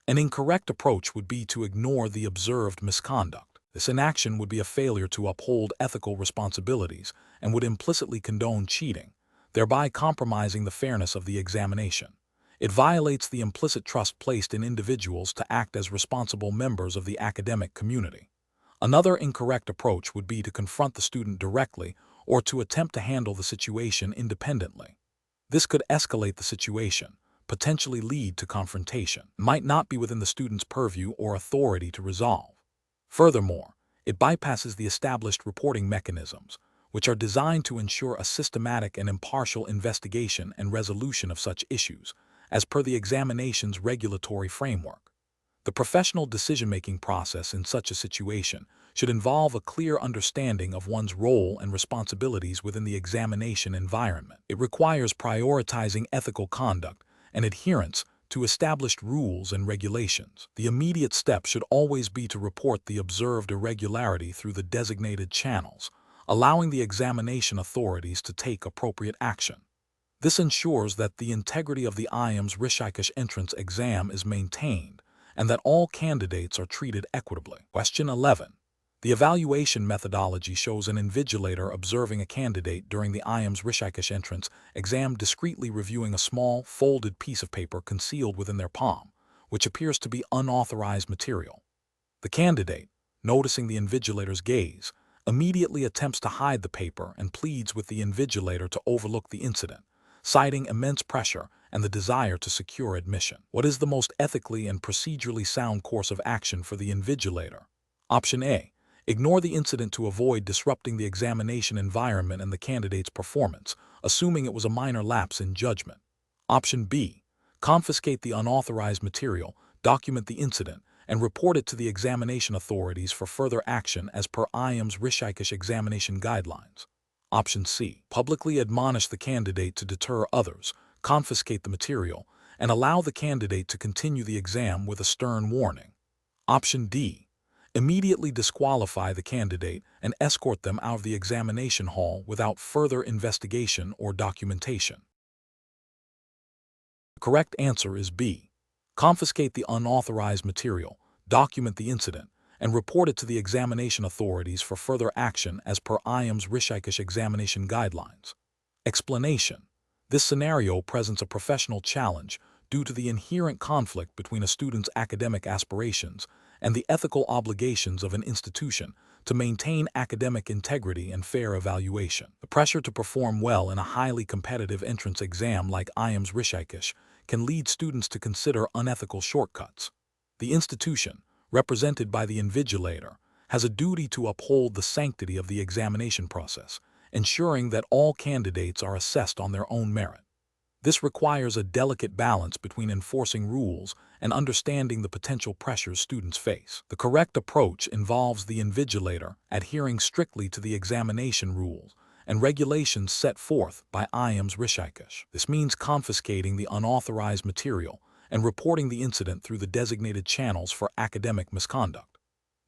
An incorrect approach would be to ignore the observed misconduct. This inaction would be a failure to uphold ethical responsibilities and would implicitly condone cheating, thereby compromising the fairness of the examination. It violates the implicit trust placed in individuals to act as responsible members of the academic community. Another incorrect approach would be to confront the student directly or to attempt to handle the situation independently. This could escalate the situation, potentially lead to confrontation, might not be within the student's purview or authority to resolve. Furthermore, it bypasses the established reporting mechanisms, which are designed to ensure a systematic and impartial investigation and resolution of such issues, as per the examination's regulatory framework. The professional decision-making process in such a situation should involve a clear understanding of one's role and responsibilities within the examination environment. It requires prioritizing ethical conduct and adherence to established rules and regulations. The immediate step should always be to report the observed irregularity through the designated channels, allowing the examination authorities to take appropriate action. This ensures that the integrity of the AIIMS Rishikesh entrance exam is maintained and that all candidates are treated equitably. Question 11. The evaluation methodology shows an invigilator observing a candidate during the AIIMS Rishikesh entrance exam discreetly reviewing a small, folded piece of paper concealed within their palm, which appears to be unauthorized material. The candidate, noticing the invigilator's gaze, immediately attempts to hide the paper and pleads with the invigilator to overlook the incident, citing immense pressure and the desire to secure admission. What is the most ethically and procedurally sound course of action for the invigilator? Option A. Ignore the incident to avoid disrupting the examination environment and the candidate's performance, assuming it was a minor lapse in judgment. Option B. Confiscate the unauthorized material, document the incident, and report it to the examination authorities for further action as per AIIMS Rishikesh examination guidelines. Option C. Publicly admonish the candidate to deter others, confiscate the material, and allow the candidate to continue the exam with a stern warning. Option D. Immediately disqualify the candidate and escort them out of the examination hall without further investigation or documentation. The correct answer is B. Confiscate the unauthorized material, document the incident, and report it to the examination authorities for further action as per AIIMS Rishikesh examination guidelines. Explanation. This scenario presents a professional challenge due to the inherent conflict between a student's academic aspirations and the ethical obligations of an institution to maintain academic integrity and fair evaluation. The pressure to perform well in a highly competitive entrance exam like AIIMS Rishikesh can lead students to consider unethical shortcuts. The institution, represented by the invigilator, has a duty to uphold the sanctity of the examination process, ensuring that all candidates are assessed on their own merit. This requires a delicate balance between enforcing rules and understanding the potential pressures students face. The correct approach involves the invigilator adhering strictly to the examination rules and regulations set forth by AIIMS Rishikesh. This means confiscating the unauthorized material and reporting the incident through the designated channels for academic misconduct.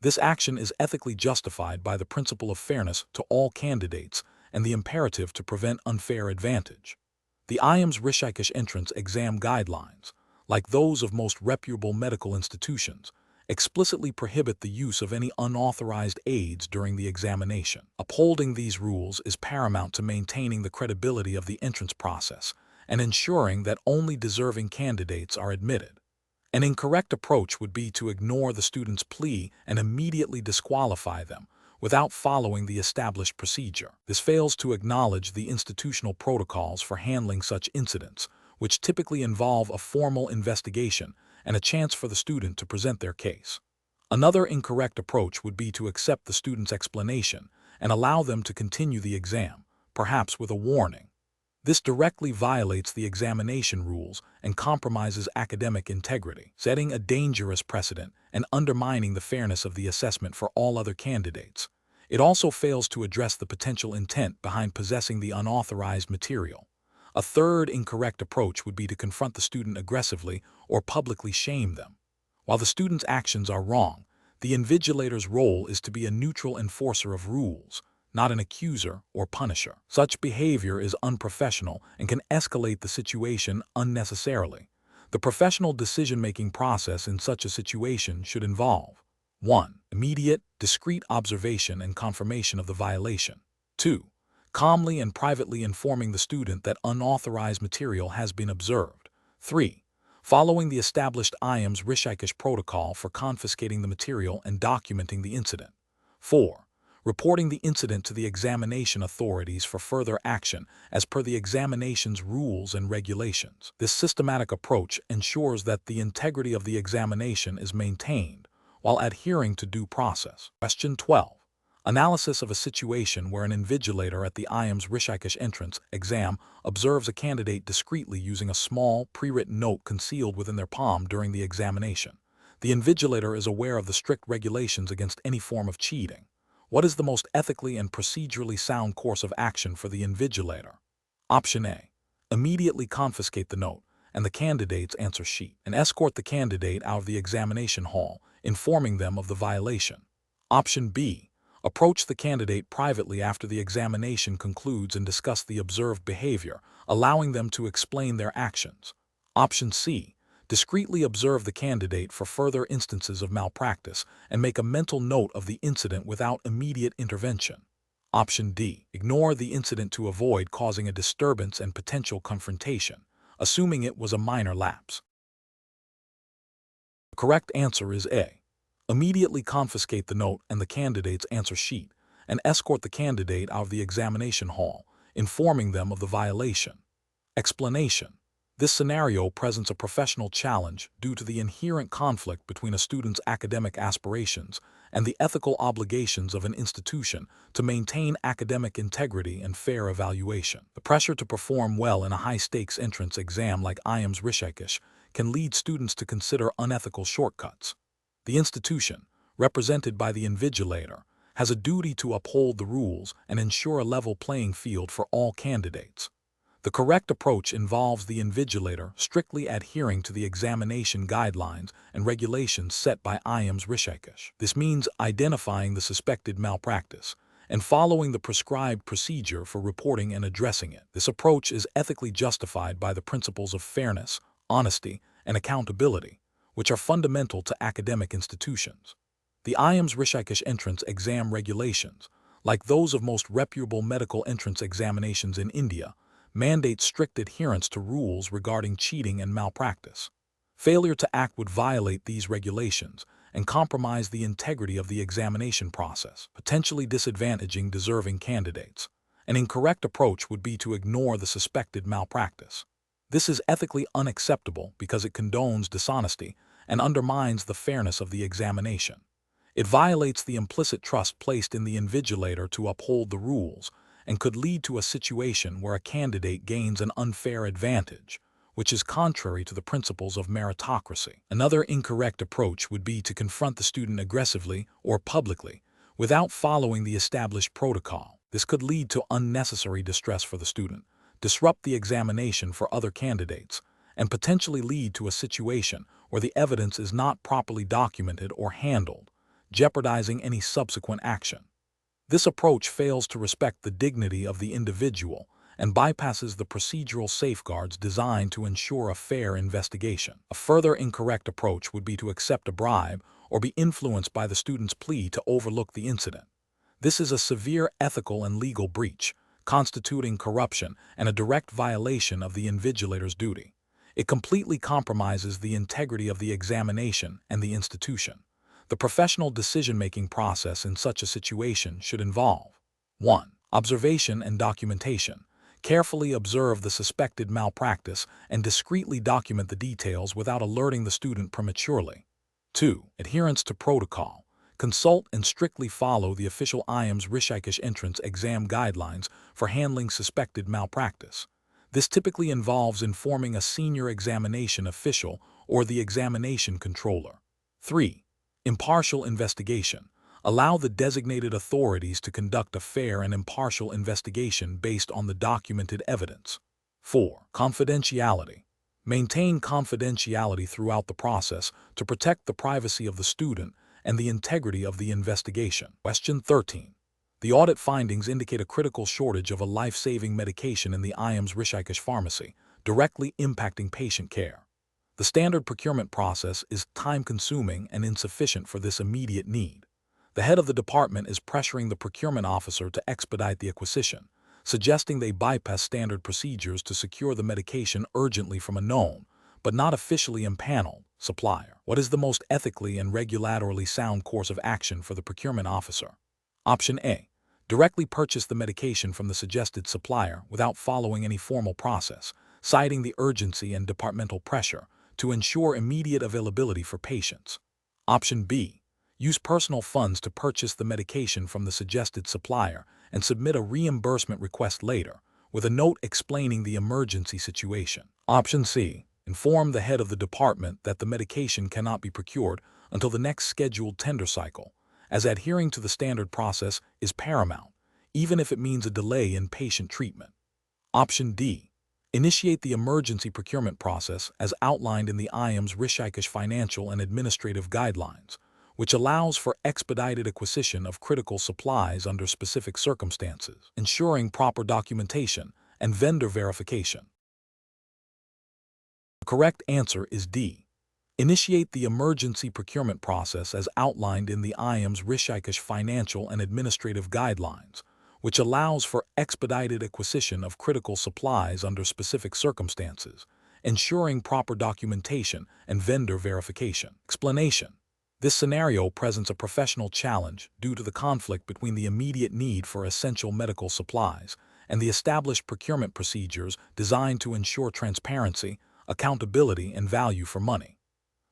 This action is ethically justified by the principle of fairness to all candidates and the imperative to prevent unfair advantage. The AIIMS Rishikesh entrance exam guidelines, like those of most reputable medical institutions, explicitly prohibit the use of any unauthorized aids during the examination. Upholding these rules is paramount to maintaining the credibility of the entrance process and ensuring that only deserving candidates are admitted. An incorrect approach would be to ignore the student's plea and immediately disqualify them without following the established procedure. This fails to acknowledge the institutional protocols for handling such incidents, which typically involve a formal investigation and a chance for the student to present their case. Another incorrect approach would be to accept the student's explanation and allow them to continue the exam, perhaps with a warning. This directly violates the examination rules and compromises academic integrity, setting a dangerous precedent and undermining the fairness of the assessment for all other candidates. It also fails to address the potential intent behind possessing the unauthorized material. A third incorrect approach would be to confront the student aggressively or publicly shame them. While the student's actions are wrong, the invigilator's role is to be a neutral enforcer of rules, not an accuser or punisher. Such behavior is unprofessional and can escalate the situation unnecessarily. The professional decision-making process in such a situation should involve 1. Immediate, discreet observation and confirmation of the violation. 2. Calmly and privately informing the student that unauthorized material has been observed. 3. Following the established AIIMS Rishikesh protocol for confiscating the material and documenting the incident. 4. Reporting the incident to the examination authorities for further action as per the examination's rules and regulations. This systematic approach ensures that the integrity of the examination is maintained while adhering to due process. Question 12. Analysis of a situation where an invigilator at the AIIMS Rishikesh entrance exam observes a candidate discreetly using a small, pre-written note concealed within their palm during the examination. The invigilator is aware of the strict regulations against any form of cheating. What is the most ethically and procedurally sound course of action for the invigilator? Option A. Immediately confiscate the note and the candidate's answer sheet and escort the candidate out of the examination hall, informing them of the violation. Option B. Approach the candidate privately after the examination concludes and discuss the observed behavior, allowing them to explain their actions. Option C. Discreetly observe the candidate for further instances of malpractice and make a mental note of the incident without immediate intervention. Option D. Ignore the incident to avoid causing a disturbance and potential confrontation, assuming it was a minor lapse. The correct answer is A. Immediately confiscate the note and the candidate's answer sheet and escort the candidate out of the examination hall, informing them of the violation. Explanation. This scenario presents a professional challenge due to the inherent conflict between a student's academic aspirations and the ethical obligations of an institution to maintain academic integrity and fair evaluation. The pressure to perform well in a high-stakes entrance exam like AIIMS Rishikesh can lead students to consider unethical shortcuts. The institution, represented by the invigilator, has a duty to uphold the rules and ensure a level playing field for all candidates. The correct approach involves the invigilator strictly adhering to the examination guidelines and regulations set by AIIMS Rishikesh. This means identifying the suspected malpractice and following the prescribed procedure for reporting and addressing it. This approach is ethically justified by the principles of fairness, honesty, and accountability, which are fundamental to academic institutions. The AIIMS Rishikesh entrance exam regulations, like those of most reputable medical entrance examinations in India, mandate strict adherence to rules regarding cheating and malpractice. Failure to act would violate these regulations and compromise the integrity of the examination process, potentially disadvantaging deserving candidates. An incorrect approach would be to ignore the suspected malpractice. This is ethically unacceptable because it condones dishonesty and undermines the fairness of the examination. It violates the implicit trust placed in the invigilator to uphold the rules and could lead to a situation where a candidate gains an unfair advantage, which is contrary to the principles of meritocracy. Another incorrect approach would be to confront the student aggressively or publicly without following the established protocol. This could lead to unnecessary distress for the student, disrupt the examination for other candidates, and potentially lead to a situation where the evidence is not properly documented or handled, jeopardizing any subsequent action. This approach fails to respect the dignity of the individual and bypasses the procedural safeguards designed to ensure a fair investigation. A further incorrect approach would be to accept a bribe or be influenced by the student's plea to overlook the incident. This is a severe ethical and legal breach, constituting corruption and a direct violation of the invigilator's duty. It completely compromises the integrity of the examination and the institution. The professional decision-making process in such a situation should involve 1. Observation and documentation. Carefully observe the suspected malpractice and discreetly document the details without alerting the student prematurely. 2. Adherence to protocol. Consult and strictly follow the official AIIMS Rishikesh entrance exam guidelines for handling suspected malpractice. This typically involves informing a senior examination official or the examination controller. 3. Impartial investigation. Allow the designated authorities to conduct a fair and impartial investigation based on the documented evidence. 4. Confidentiality. Maintain confidentiality throughout the process to protect the privacy of the student and the integrity of the investigation. Question 13. The audit findings indicate a critical shortage of a life-saving medication in the AIIMS Rishikesh pharmacy, directly impacting patient care. The standard procurement process is time-consuming and insufficient for this immediate need. The head of the department is pressuring the procurement officer to expedite the acquisition, suggesting they bypass standard procedures to secure the medication urgently from a known, but not officially impaneled, supplier. What is the most ethically and regulatorily sound course of action for the procurement officer? Option A. Directly purchase the medication from the suggested supplier without following any formal process, citing the urgency and departmental pressure to ensure immediate availability for patients. Option B. Use personal funds to purchase the medication from the suggested supplier and submit a reimbursement request later, with a note explaining the emergency situation. Option C. Inform the head of the department that the medication cannot be procured until the next scheduled tender cycle, as adhering to the standard process is paramount, even if it means a delay in patient treatment. Option D. Initiate the emergency procurement process as outlined in the AIIMS Rishikesh Financial and Administrative Guidelines, which allows for expedited acquisition of critical supplies under specific circumstances, ensuring proper documentation and vendor verification. The correct answer is D. Initiate the emergency procurement process as outlined in the AIIMS Rishikesh Financial and Administrative Guidelines, which allows for expedited acquisition of critical supplies under specific circumstances, ensuring proper documentation and vendor verification. Explanation. This scenario presents a professional challenge due to the conflict between the immediate need for essential medical supplies and the established procurement procedures designed to ensure transparency, accountability, and value for money.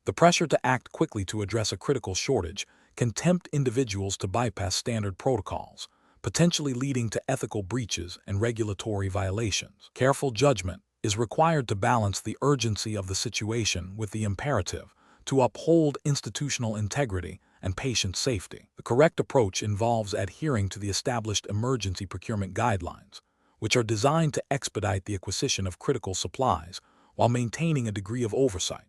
The pressure to act quickly to address a critical shortage can tempt individuals to bypass standard protocols, potentially leading to ethical breaches and regulatory violations. Careful judgment is required to balance the urgency of the situation with the imperative to uphold institutional integrity and patient safety. The correct approach involves adhering to the established emergency procurement guidelines, which are designed to expedite the acquisition of critical supplies while maintaining a degree of oversight.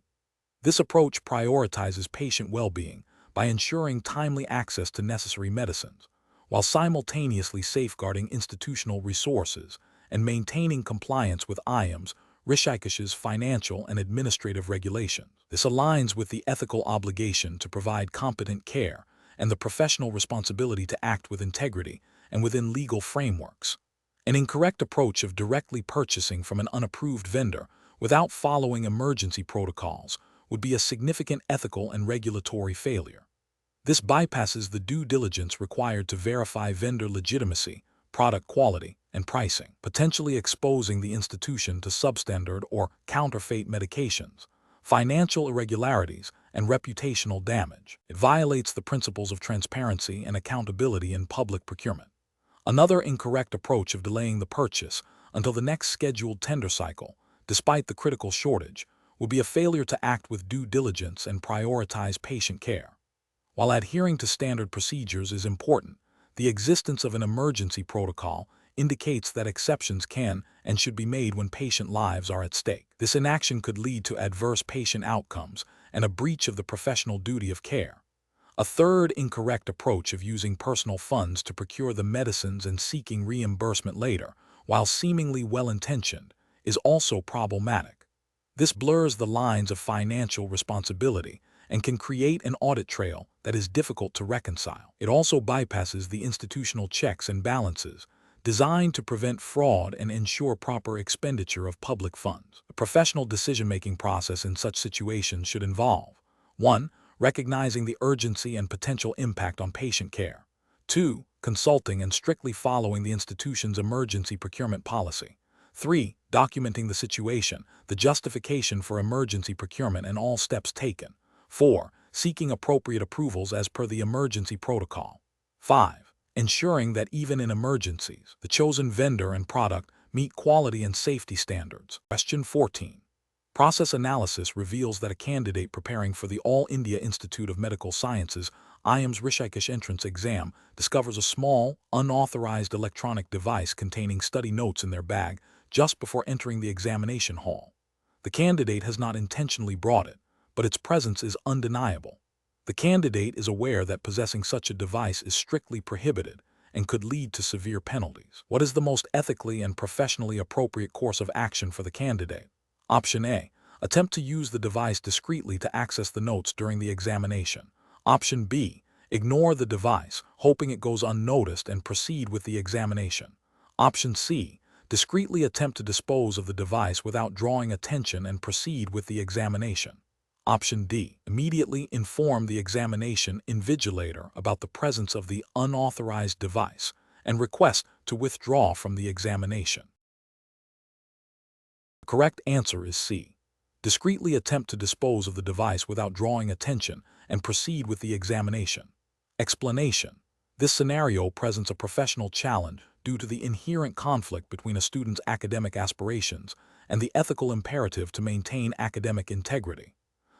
This approach prioritizes patient well-being by ensuring timely access to necessary medicines, while simultaneously safeguarding institutional resources and maintaining compliance with AIIMS, Rishikesh's financial and administrative regulations. This aligns with the ethical obligation to provide competent care and the professional responsibility to act with integrity and within legal frameworks. An incorrect approach of directly purchasing from an unapproved vendor without following emergency protocols would be a significant ethical and regulatory failure. This bypasses the due diligence required to verify vendor legitimacy, product quality, and pricing, potentially exposing the institution to substandard or counterfeit medications, financial irregularities, and reputational damage. It violates the principles of transparency and accountability in public procurement. Another incorrect approach of delaying the purchase until the next scheduled tender cycle, despite the critical shortage, would be a failure to act with due diligence and prioritize patient care. While adhering to standard procedures is important, the existence of an emergency protocol indicates that exceptions can and should be made when patient lives are at stake. This inaction could lead to adverse patient outcomes and a breach of the professional duty of care. A third incorrect approach of using personal funds to procure the medicines and seeking reimbursement later, while seemingly well-intentioned, is also problematic. This blurs the lines of financial responsibility and can create an audit trail that is difficult to reconcile. It also bypasses the institutional checks and balances designed to prevent fraud and ensure proper expenditure of public funds. The professional decision-making process in such situations should involve 1. Recognizing the urgency and potential impact on patient care. 2. Consulting and strictly following the institution's emergency procurement policy. 3. Documenting the situation, the justification for emergency procurement and all steps taken. 4. Seeking appropriate approvals as per the emergency protocol. 5. Ensuring that even in emergencies, the chosen vendor and product meet quality and safety standards. Question 14. Process analysis reveals that a candidate preparing for the All India Institute of Medical Sciences AIIMS Rishikesh entrance exam discovers a small, unauthorized electronic device containing study notes in their bag just before entering the examination hall. The candidate has not intentionally brought it, but its presence is undeniable. The candidate is aware that possessing such a device is strictly prohibited and could lead to severe penalties. What is the most ethically and professionally appropriate course of action for the candidate? Option A. Attempt to use the device discreetly to access the notes during the examination. Option B. Ignore the device, hoping it goes unnoticed and proceed with the examination. Option C. Discreetly attempt to dispose of the device without drawing attention and proceed with the examination. Option D. Immediately inform the examination invigilator about the presence of the unauthorized device and request to withdraw from the examination. The correct answer is C. Discreetly attempt to dispose of the device without drawing attention and proceed with the examination. Explanation. This scenario presents a professional challenge due to the inherent conflict between a student's academic aspirations and the ethical imperative to maintain academic integrity.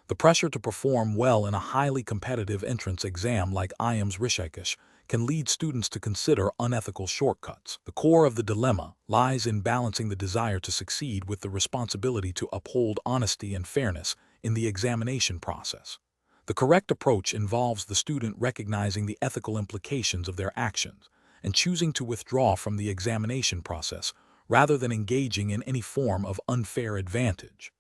The pressure to perform well in a highly competitive entrance exam like AIIMS Rishikesh can lead students to consider unethical shortcuts. The core of the dilemma lies in balancing the desire to succeed with the responsibility to uphold honesty and fairness in the examination process. The correct approach involves the student recognizing the ethical implications of their actions and choosing to withdraw from the examination process rather than engaging in any form of unfair advantage.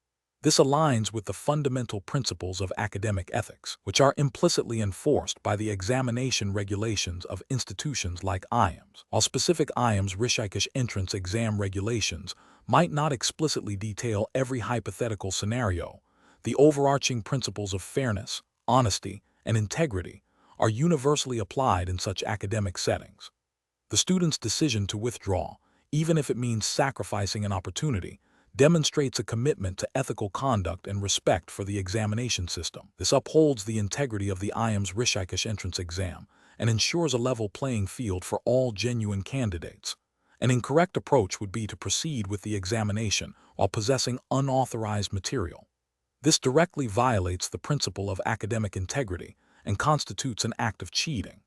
This aligns with the fundamental principles of academic ethics, which are implicitly enforced by the examination regulations of institutions like AIIMS. While specific AIIMS Rishikesh entrance exam regulations might not explicitly detail every hypothetical scenario, the overarching principles of fairness, honesty, and integrity are universally applied in such academic settings. The student's decision to withdraw, even if it means sacrificing an opportunity, demonstrates a commitment to ethical conduct and respect for the examination system. This upholds the integrity of the AIIMS Rishikesh entrance exam and ensures a level playing field for all genuine candidates. An incorrect approach would be to proceed with the examination while possessing unauthorized material. This directly violates the principle of academic integrity and constitutes an act of cheating.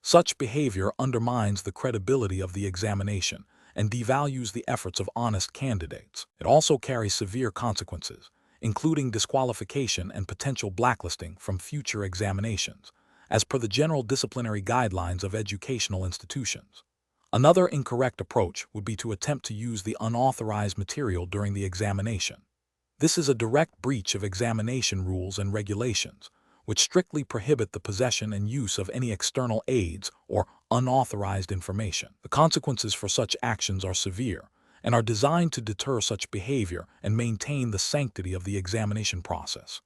Such behavior undermines the credibility of the examination and devalues the efforts of honest candidates. It also carries severe consequences, including disqualification and potential blacklisting from future examinations, as per the general disciplinary guidelines of educational institutions. Another incorrect approach would be to attempt to use the unauthorized material during the examination. This is a direct breach of examination rules and regulations, which strictly prohibit the possession and use of any external aids or unauthorized information. The consequences for such actions are severe and are designed to deter such behavior and maintain the sanctity of the examination process.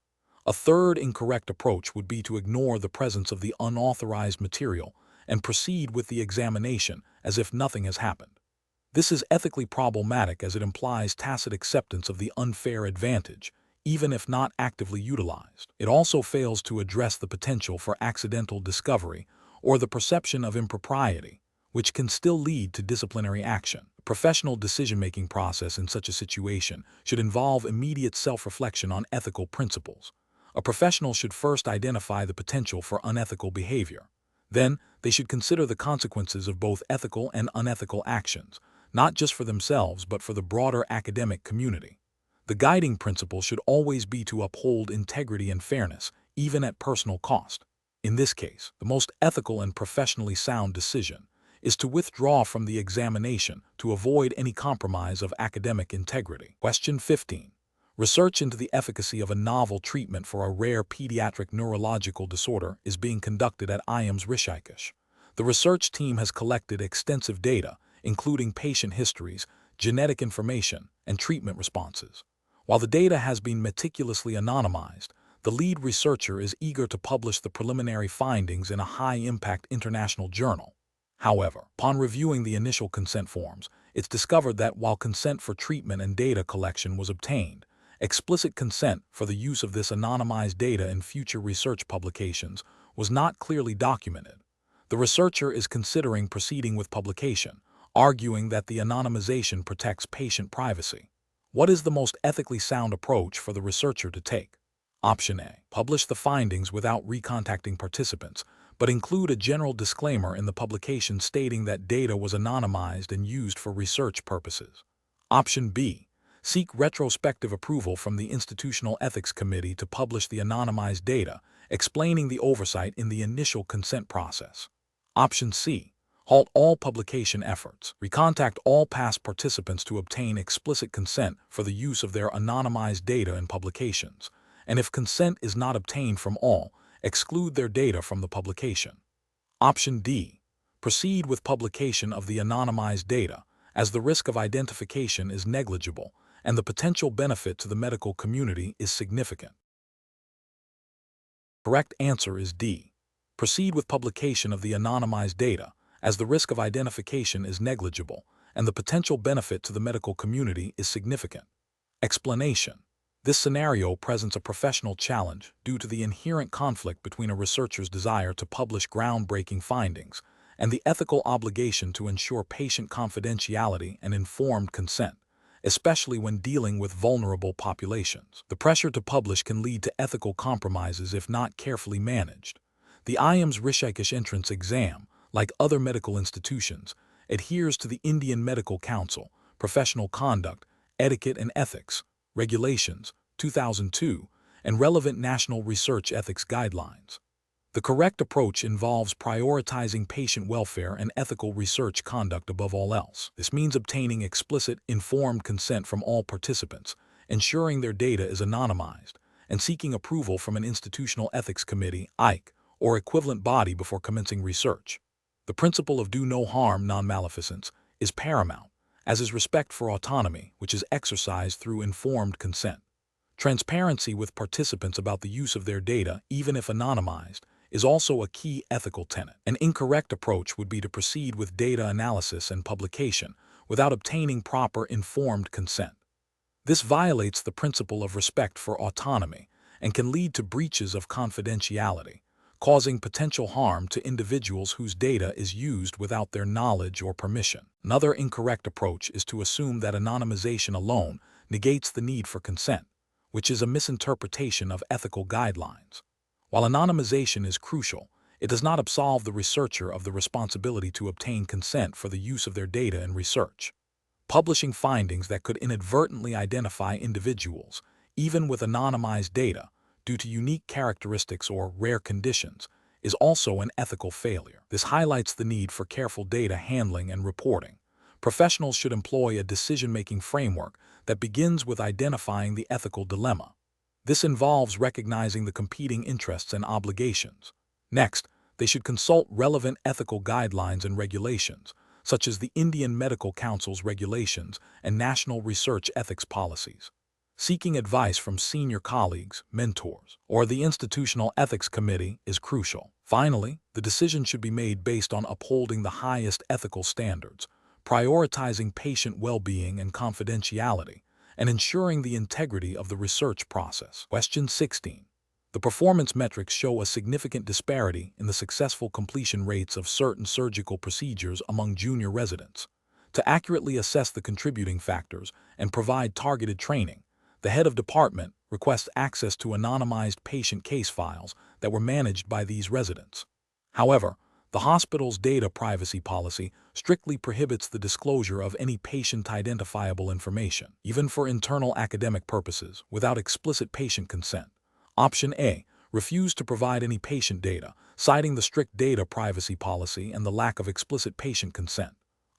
A third incorrect approach would be to ignore the presence of the unauthorized material and proceed with the examination as if nothing has happened. This is ethically problematic as it implies tacit acceptance of the unfair advantage, even if not actively utilized. It also fails to address the potential for accidental discovery or the perception of impropriety, which can still lead to disciplinary action. The professional decision-making process in such a situation should involve immediate self-reflection on ethical principles. A professional should first identify the potential for unethical behavior. Then, they should consider the consequences of both ethical and unethical actions, not just for themselves but for the broader academic community. The guiding principle should always be to uphold integrity and fairness, even at personal cost. In this case, the most ethical and professionally sound decision is to withdraw from the examination to avoid any compromise of academic integrity. Question 15. Research into the efficacy of a novel treatment for a rare pediatric neurological disorder is being conducted at AIIMS Rishikesh. The research team has collected extensive data, including patient histories, genetic information, and treatment responses. While the data has been meticulously anonymized, the lead researcher is eager to publish the preliminary findings in a high-impact international journal. However, upon reviewing the initial consent forms, it's discovered that while consent for treatment and data collection was obtained, explicit consent for the use of this anonymized data in future research publications was not clearly documented. The researcher is considering proceeding with publication, arguing that the anonymization protects patient privacy. What is the most ethically sound approach for the researcher to take? Option A. Publish the findings without recontacting participants, but include a general disclaimer in the publication stating that data was anonymized and used for research purposes. Option B. Seek retrospective approval from the Institutional Ethics Committee to publish the anonymized data, explaining the oversight in the initial consent process. Option C. Halt all publication efforts. Recontact all past participants to obtain explicit consent for the use of their anonymized data in publications, and if consent is not obtained from all, exclude their data from the publication. Option D. Proceed with publication of the anonymized data, as the risk of identification is negligible and the potential benefit to the medical community is significant. Correct answer is D. Proceed with publication of the anonymized data, as the risk of identification is negligible and the potential benefit to the medical community is significant. Explanation. This scenario presents a professional challenge due to the inherent conflict between a researcher's desire to publish groundbreaking findings and the ethical obligation to ensure patient confidentiality and informed consent, especially when dealing with vulnerable populations. The pressure to publish can lead to ethical compromises if not carefully managed. The AIIMS Rishikesh entrance exam, like other medical institutions, adheres to the Indian Medical Council, Professional Conduct, Etiquette and Ethics, Regulations, 2002, and relevant national research ethics guidelines. The correct approach involves prioritizing patient welfare and ethical research conduct above all else. This means obtaining explicit, informed consent from all participants, ensuring their data is anonymized, and seeking approval from an institutional ethics committee, AIIC, or equivalent body before commencing research. The principle of do no harm, non-maleficence, is paramount, as is respect for autonomy, which is exercised through informed consent. Transparency with participants about the use of their data, even if anonymized, is also a key ethical tenet. An incorrect approach would be to proceed with data analysis and publication without obtaining proper informed consent. This violates the principle of respect for autonomy and can lead to breaches of confidentiality, causing potential harm to individuals whose data is used without their knowledge or permission. Another incorrect approach is to assume that anonymization alone negates the need for consent, which is a misinterpretation of ethical guidelines. While anonymization is crucial, it does not absolve the researcher of the responsibility to obtain consent for the use of their data in research. Publishing findings that could inadvertently identify individuals, even with anonymized data, due to unique characteristics or rare conditions, is also an ethical failure. This highlights the need for careful data handling and reporting. Professionals should employ a decision-making framework that begins with identifying the ethical dilemma. This involves recognizing the competing interests and obligations. Next, they should consult relevant ethical guidelines and regulations, such as the Indian Medical Council's regulations and national research ethics policies. Seeking advice from senior colleagues, mentors, or the institutional ethics committee is crucial. Finally, the decision should be made based on upholding the highest ethical standards, prioritizing patient well-being and confidentiality, and ensuring the integrity of the research process. Question 16. The performance metrics show a significant disparity in the successful completion rates of certain surgical procedures among junior residents. To accurately assess the contributing factors and provide targeted training, the head of department requests access to anonymized patient case files that were managed by these residents. However, the hospital's data privacy policy strictly prohibits the disclosure of any patient-identifiable information, even for internal academic purposes, without explicit patient consent. Option A, refuse to provide any patient data, citing the strict data privacy policy and the lack of explicit patient consent.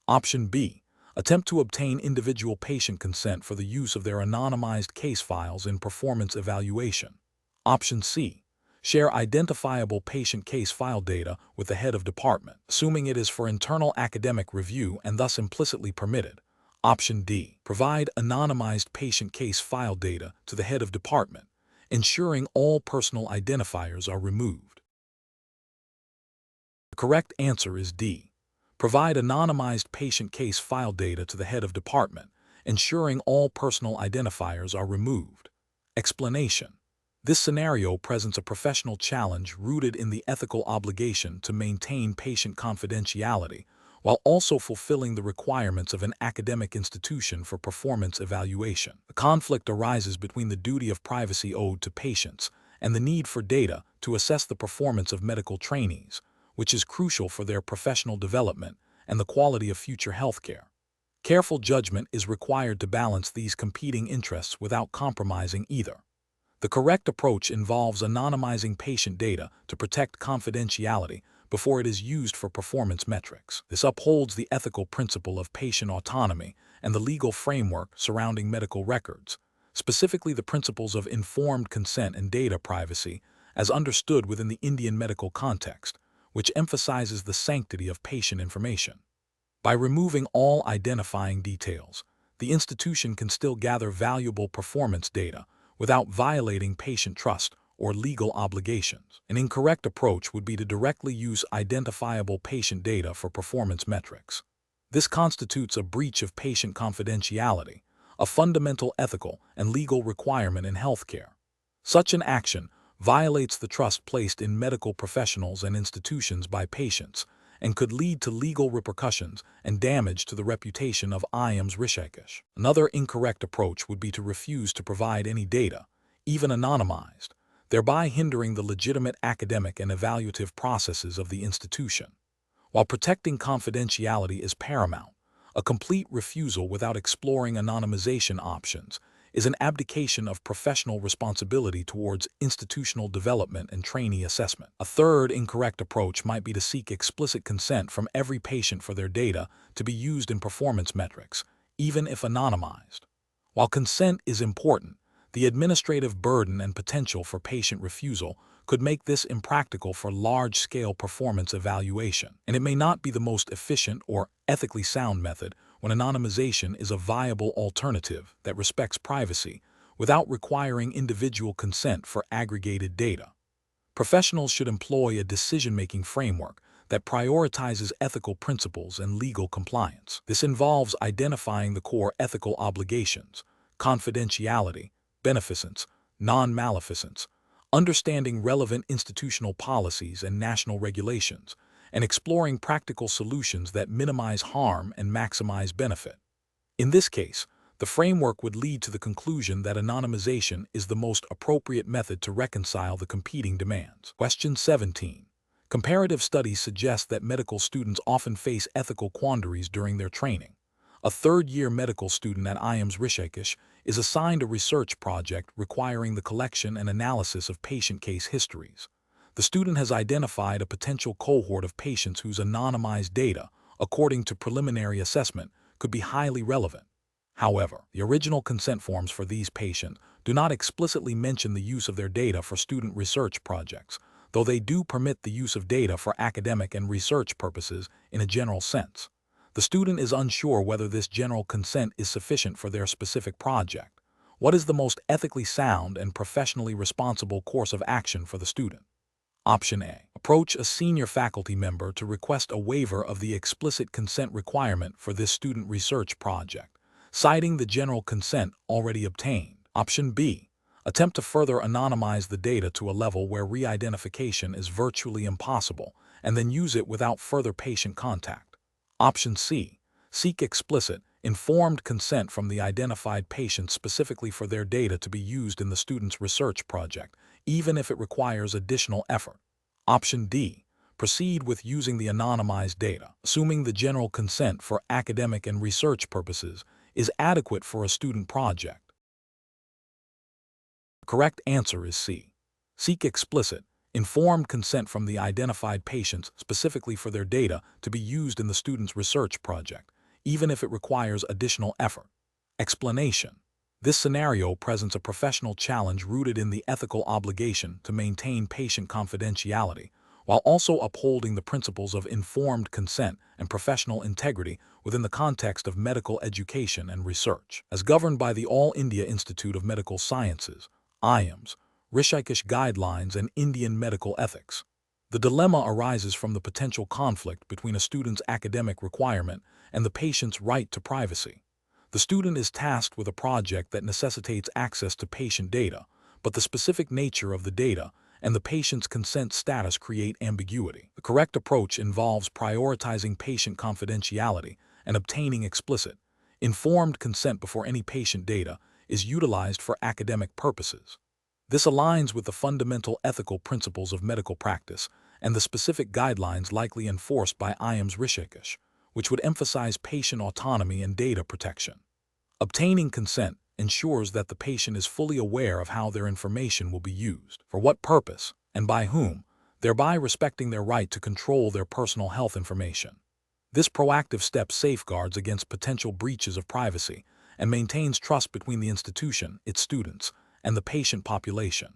Option B, attempt to obtain individual patient consent for the use of their anonymized case files in performance evaluation. Option C, share identifiable patient case file data with the head of department, assuming it is for internal academic review and thus implicitly permitted. Option D, provide anonymized patient case file data to the head of department, ensuring all personal identifiers are removed. The correct answer is D. Provide anonymized patient case file data to the head of department, ensuring all personal identifiers are removed. Explanation. This scenario presents a professional challenge rooted in the ethical obligation to maintain patient confidentiality, while also fulfilling the requirements of an academic institution for performance evaluation. The conflict arises between the duty of privacy owed to patients and the need for data to assess the performance of medical trainees, which is crucial for their professional development and the quality of future healthcare. Careful judgment is required to balance these competing interests without compromising either. The correct approach involves anonymizing patient data to protect confidentiality before it is used for performance metrics. This upholds the ethical principle of patient autonomy and the legal framework surrounding medical records, specifically the principles of informed consent and data privacy as understood within the Indian medical context, which emphasizes the sanctity of patient information. By removing all identifying details, the institution can still gather valuable performance data without violating patient trust or legal obligations. An incorrect approach would be to directly use identifiable patient data for performance metrics. This constitutes a breach of patient confidentiality, a fundamental ethical and legal requirement in healthcare. Such an action violates the trust placed in medical professionals and institutions by patients and could lead to legal repercussions and damage to the reputation of AIIMS Rishikesh. Another incorrect approach would be to refuse to provide any data, even anonymized, thereby hindering the legitimate academic and evaluative processes of the institution. While protecting confidentiality is paramount, a complete refusal without exploring anonymization options is an abdication of professional responsibility towards institutional development and trainee assessment. A third incorrect approach might be to seek explicit consent from every patient for their data to be used in performance metrics, even if anonymized. While consent is important, the administrative burden and potential for patient refusal could make this impractical for large-scale performance evaluation, and it may not be the most efficient or ethically sound method when anonymization is a viable alternative that respects privacy without requiring individual consent for aggregated data. Professionals should employ a decision-making framework that prioritizes ethical principles and legal compliance. This involves identifying the core ethical obligations, confidentiality, beneficence, non-maleficence, understanding relevant institutional policies and national regulations, and exploring practical solutions that minimize harm and maximize benefit. In this case, the framework would lead to the conclusion that anonymization is the most appropriate method to reconcile the competing demands. Question 17. Comparative studies suggest that medical students often face ethical quandaries during their training. A third-year medical student at AIIMS Rishikesh is assigned a research project requiring the collection and analysis of patient case histories. The student has identified a potential cohort of patients whose anonymized data, according to preliminary assessment, could be highly relevant. However, the original consent forms for these patients do not explicitly mention the use of their data for student research projects, though they do permit the use of data for academic and research purposes in a general sense. The student is unsure whether this general consent is sufficient for their specific project. What is the most ethically sound and professionally responsible course of action for the student? Option A. Approach a senior faculty member to request a waiver of the explicit consent requirement for this student research project, citing the general consent already obtained. Option B. Attempt to further anonymize the data to a level where re-identification is virtually impossible, and then use it without further patient contact. Option C. Seek explicit, informed consent from the identified patient specifically for their data to be used in the student's research project, even if it requires additional effort. Option D. Proceed with using the anonymized data, assuming the general consent for academic and research purposes is adequate for a student project. The correct answer is C. Seek explicit, informed consent from the identified patients specifically for their data to be used in the student's research project, even if it requires additional effort. Explanation. This scenario presents a professional challenge rooted in the ethical obligation to maintain patient confidentiality, while also upholding the principles of informed consent and professional integrity within the context of medical education and research. As governed by the All India Institute of Medical Sciences, AIIMS, Rishikesh Guidelines and Indian Medical Ethics, the dilemma arises from the potential conflict between a student's academic requirement and the patient's right to privacy. The student is tasked with a project that necessitates access to patient data, but the specific nature of the data and the patient's consent status create ambiguity. The correct approach involves prioritizing patient confidentiality and obtaining explicit, informed consent before any patient data is utilized for academic purposes. This aligns with the fundamental ethical principles of medical practice and the specific guidelines likely enforced by AIIMS Rishikesh, which would emphasize patient autonomy and data protection. Obtaining consent ensures that the patient is fully aware of how their information will be used, for what purpose, and by whom, thereby respecting their right to control their personal health information. This proactive step safeguards against potential breaches of privacy and maintains trust between the institution, its students, and the patient population.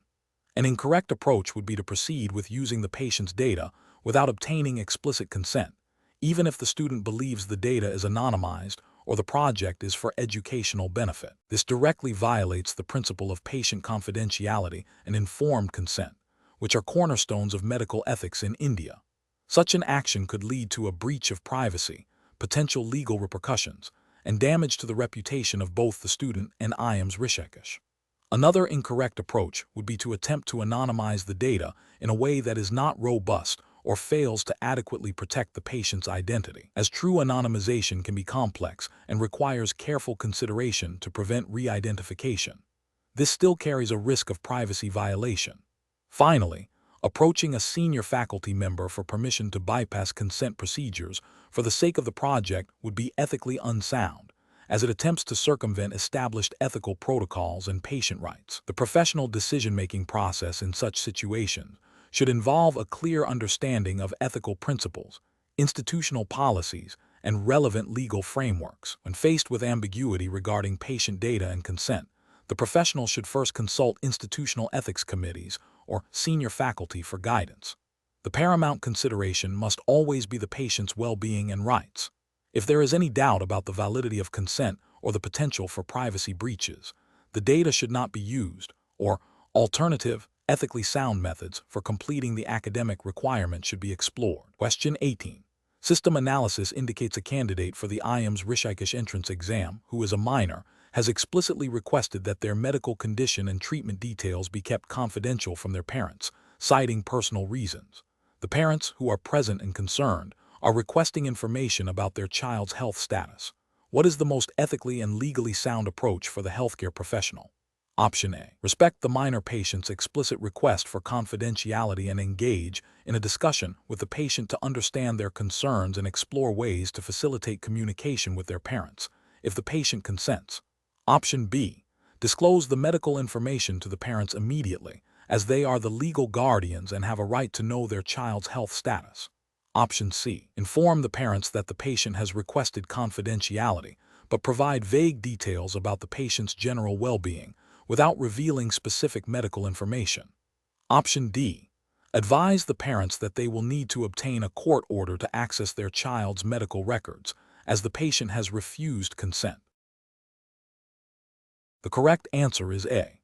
An incorrect approach would be to proceed with using the patient's data without obtaining explicit consent, even if the student believes the data is anonymized or the project is for educational benefit. This directly violates the principle of patient confidentiality and informed consent, which are cornerstones of medical ethics in India. Such an action could lead to a breach of privacy, potential legal repercussions, and damage to the reputation of both the student and AIIMS Rishikesh. Another incorrect approach would be to attempt to anonymize the data in a way that is not robust or fails to adequately protect the patient's identity, as true anonymization can be complex and requires careful consideration to prevent re-identification. This still carries a risk of privacy violation. Finally, approaching a senior faculty member for permission to bypass consent procedures for the sake of the project would be ethically unsound, as it attempts to circumvent established ethical protocols and patient rights. The professional decision-making process in such situations should involve a clear understanding of ethical principles, institutional policies, and relevant legal frameworks. When faced with ambiguity regarding patient data and consent, the professional should first consult institutional ethics committees or senior faculty for guidance. The paramount consideration must always be the patient's well-being and rights. If there is any doubt about the validity of consent or the potential for privacy breaches, the data should not be used, or alternative, ethically sound methods for completing the academic requirement should be explored. Question 18. System analysis indicates a candidate for the AIIMS Rishikesh entrance exam who is a minor has explicitly requested that their medical condition and treatment details be kept confidential from their parents, citing personal reasons. The parents, who are present and concerned, are requesting information about their child's health status. What is the most ethically and legally sound approach for the healthcare professional? Option A. Respect the minor patient's explicit request for confidentiality and engage in a discussion with the patient to understand their concerns and explore ways to facilitate communication with their parents, if the patient consents. Option B. Disclose the medical information to the parents immediately, as they are the legal guardians and have a right to know their child's health status. Option C. Inform the parents that the patient has requested confidentiality, but provide vague details about the patient's general well-being, without revealing specific medical information. Option D. Advise the parents that they will need to obtain a court order to access their child's medical records, as the patient has refused consent. The correct answer is A.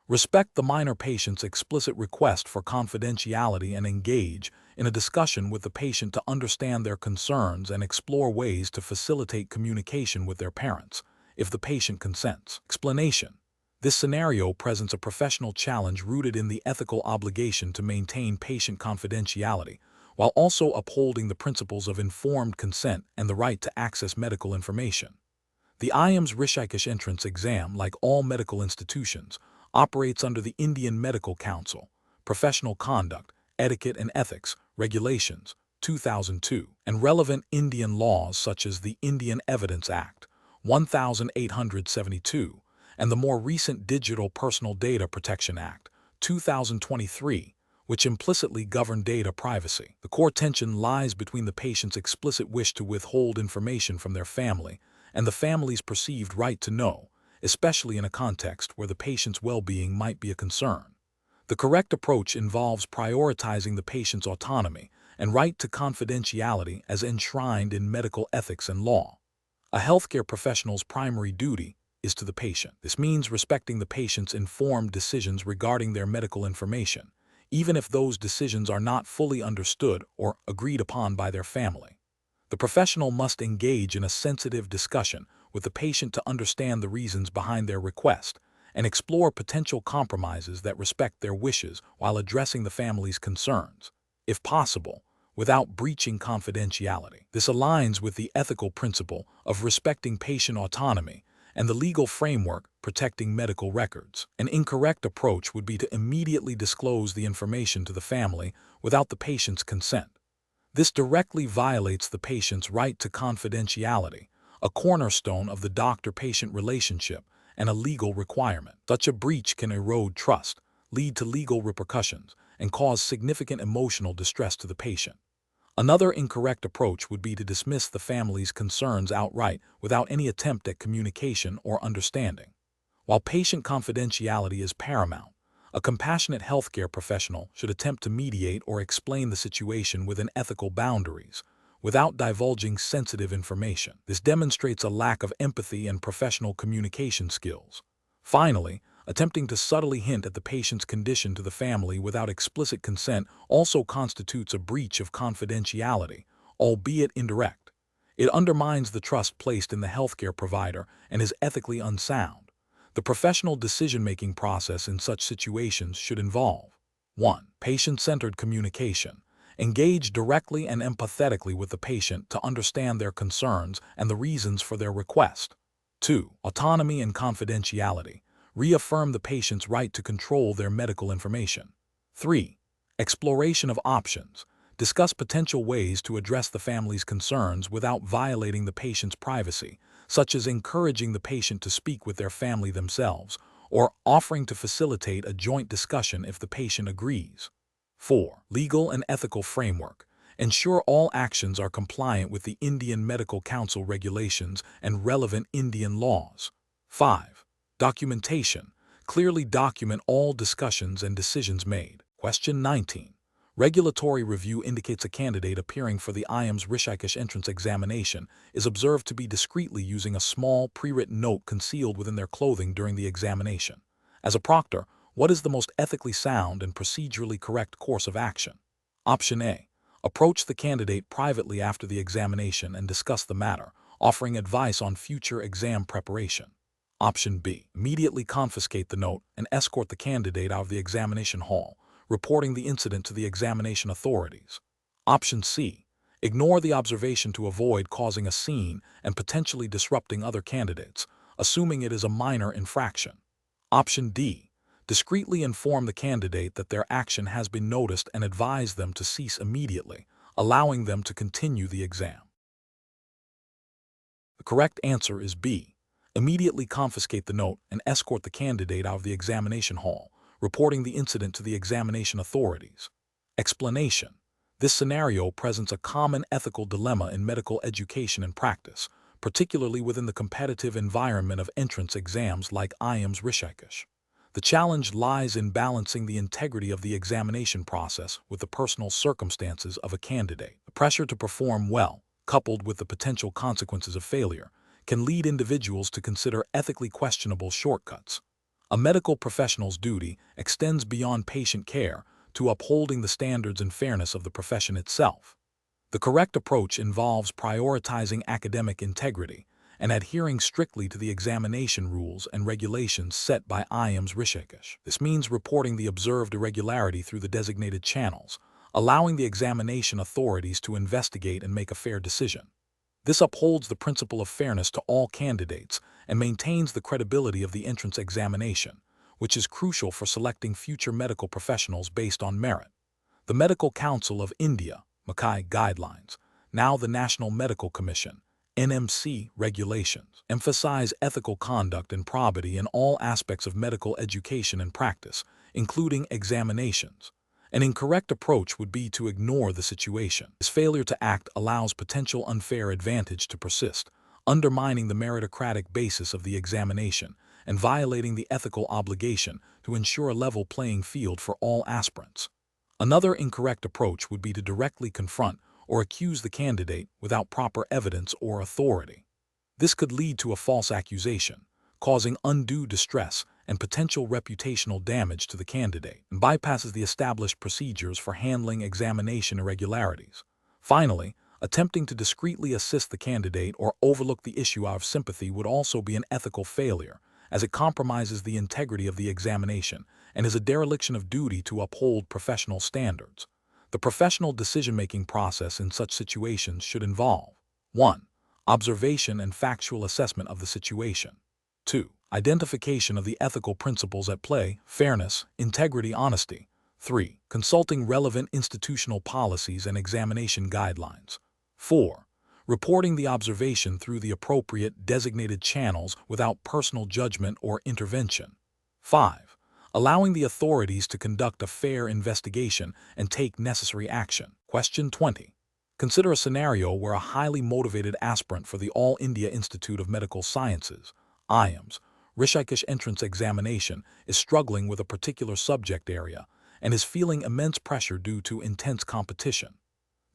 Respect the minor patient's explicit request for confidentiality and engage in a discussion with the patient to understand their concerns and explore ways to facilitate communication with their parents, if the patient consents. Explanation. This scenario presents a professional challenge rooted in the ethical obligation to maintain patient confidentiality, while also upholding the principles of informed consent and the right to access medical information. The AIIMS Rishikesh entrance exam, like all medical institutions, operates under the Indian Medical Council, Professional Conduct, Etiquette and Ethics, Regulations, 2002, and relevant Indian laws such as the Indian Evidence Act, 1872, and the more recent Digital Personal Data Protection Act, 2023, which implicitly govern data privacy. The core tension lies between the patient's explicit wish to withhold information from their family and the family's perceived right to know, especially in a context where the patient's well-being might be a concern. The correct approach involves prioritizing the patient's autonomy and right to confidentiality as enshrined in medical ethics and law. A healthcare professional's primary duty is to the patient. This means respecting the patient's informed decisions regarding their medical information, even if those decisions are not fully understood or agreed upon by their family. The professional must engage in a sensitive discussion with the patient to understand the reasons behind their request and explore potential compromises that respect their wishes while addressing the family's concerns, if possible, without breaching confidentiality. This aligns with the ethical principle of respecting patient autonomy and the legal framework protecting medical records. An incorrect approach would be to immediately disclose the information to the family without the patient's consent. This directly violates the patient's right to confidentiality, a cornerstone of the doctor-patient relationship and a legal requirement. Such a breach can erode trust, lead to legal repercussions, and cause significant emotional distress to the patient. Another incorrect approach would be to dismiss the family's concerns outright without any attempt at communication or understanding. While patient confidentiality is paramount, a compassionate healthcare professional should attempt to mediate or explain the situation within ethical boundaries, without divulging sensitive information. This demonstrates a lack of empathy and professional communication skills. Finally, attempting to subtly hint at the patient's condition to the family without explicit consent also constitutes a breach of confidentiality, albeit indirect. It undermines the trust placed in the healthcare provider and is ethically unsound. The professional decision-making process in such situations should involve 1. Patient-centered communication. Engage directly and empathetically with the patient to understand their concerns and the reasons for their request. 2. Autonomy and confidentiality. Reaffirm the patient's right to control their medical information. 3. Exploration of options. Discuss potential ways to address the family's concerns without violating the patient's privacy, such as encouraging the patient to speak with their family themselves or offering to facilitate a joint discussion if the patient agrees. 4. Legal and ethical framework. Ensure all actions are compliant with the Indian Medical Council regulations and relevant Indian laws. 5. Documentation. Clearly document all discussions and decisions made. Question 19. Regulatory review indicates a candidate appearing for the AIIMS Rishikesh entrance examination is observed to be discreetly using a small pre-written note concealed within their clothing during the examination. As a proctor, what is the most ethically sound and procedurally correct course of action? Option A. Approach the candidate privately after the examination and discuss the matter, offering advice on future exam preparation. Option B. Immediately confiscate the note and escort the candidate out of the examination hall, reporting the incident to the examination authorities. Option C. Ignore the observation to avoid causing a scene and potentially disrupting other candidates, assuming it is a minor infraction. Option D. Discreetly inform the candidate that their action has been noticed and advise them to cease immediately, allowing them to continue the exam. The correct answer is B. Immediately confiscate the note and escort the candidate out of the examination hall, reporting the incident to the examination authorities. Explanation. This scenario presents a common ethical dilemma in medical education and practice, particularly within the competitive environment of entrance exams like AIIMS Rishikesh. The challenge lies in balancing the integrity of the examination process with the personal circumstances of a candidate. The pressure to perform well, coupled with the potential consequences of failure, can lead individuals to consider ethically questionable shortcuts. A medical professional's duty extends beyond patient care to upholding the standards and fairness of the profession itself. The correct approach involves prioritizing academic integrity and adhering strictly to the examination rules and regulations set by AIIMS Rishikesh. This means reporting the observed irregularity through the designated channels, allowing the examination authorities to investigate and make a fair decision. This upholds the principle of fairness to all candidates and maintains the credibility of the entrance examination, which is crucial for selecting future medical professionals based on merit. The Medical Council of India, MACAI guidelines, now the National Medical Commission, NMC regulations, emphasize ethical conduct and probity in all aspects of medical education and practice, including examinations. An incorrect approach would be to ignore the situation. This failure to act allows potential unfair advantage to persist, undermining the meritocratic basis of the examination and violating the ethical obligation to ensure a level playing field for all aspirants. Another incorrect approach would be to directly confront or accuse the candidate without proper evidence or authority. This could lead to a false accusation, causing undue distress and potential reputational damage to the candidate, and bypasses the established procedures for handling examination irregularities. Finally, attempting to discreetly assist the candidate or overlook the issue out of sympathy would also be an ethical failure, as it compromises the integrity of the examination and is a dereliction of duty to uphold professional standards. The professional decision-making process in such situations should involve 1. Observation and factual assessment of the situation. 2. Identification of the ethical principles at play, fairness, integrity, honesty. 3. Consulting relevant institutional policies and examination guidelines. 4. Reporting the observation through the appropriate designated channels without personal judgment or intervention. 5. Allowing the authorities to conduct a fair investigation and take necessary action. Question 20. Consider a scenario where a highly motivated aspirant for the All India Institute of Medical Sciences, AIIMS, Rishikesh entrance examination is struggling with a particular subject area and is feeling immense pressure due to intense competition.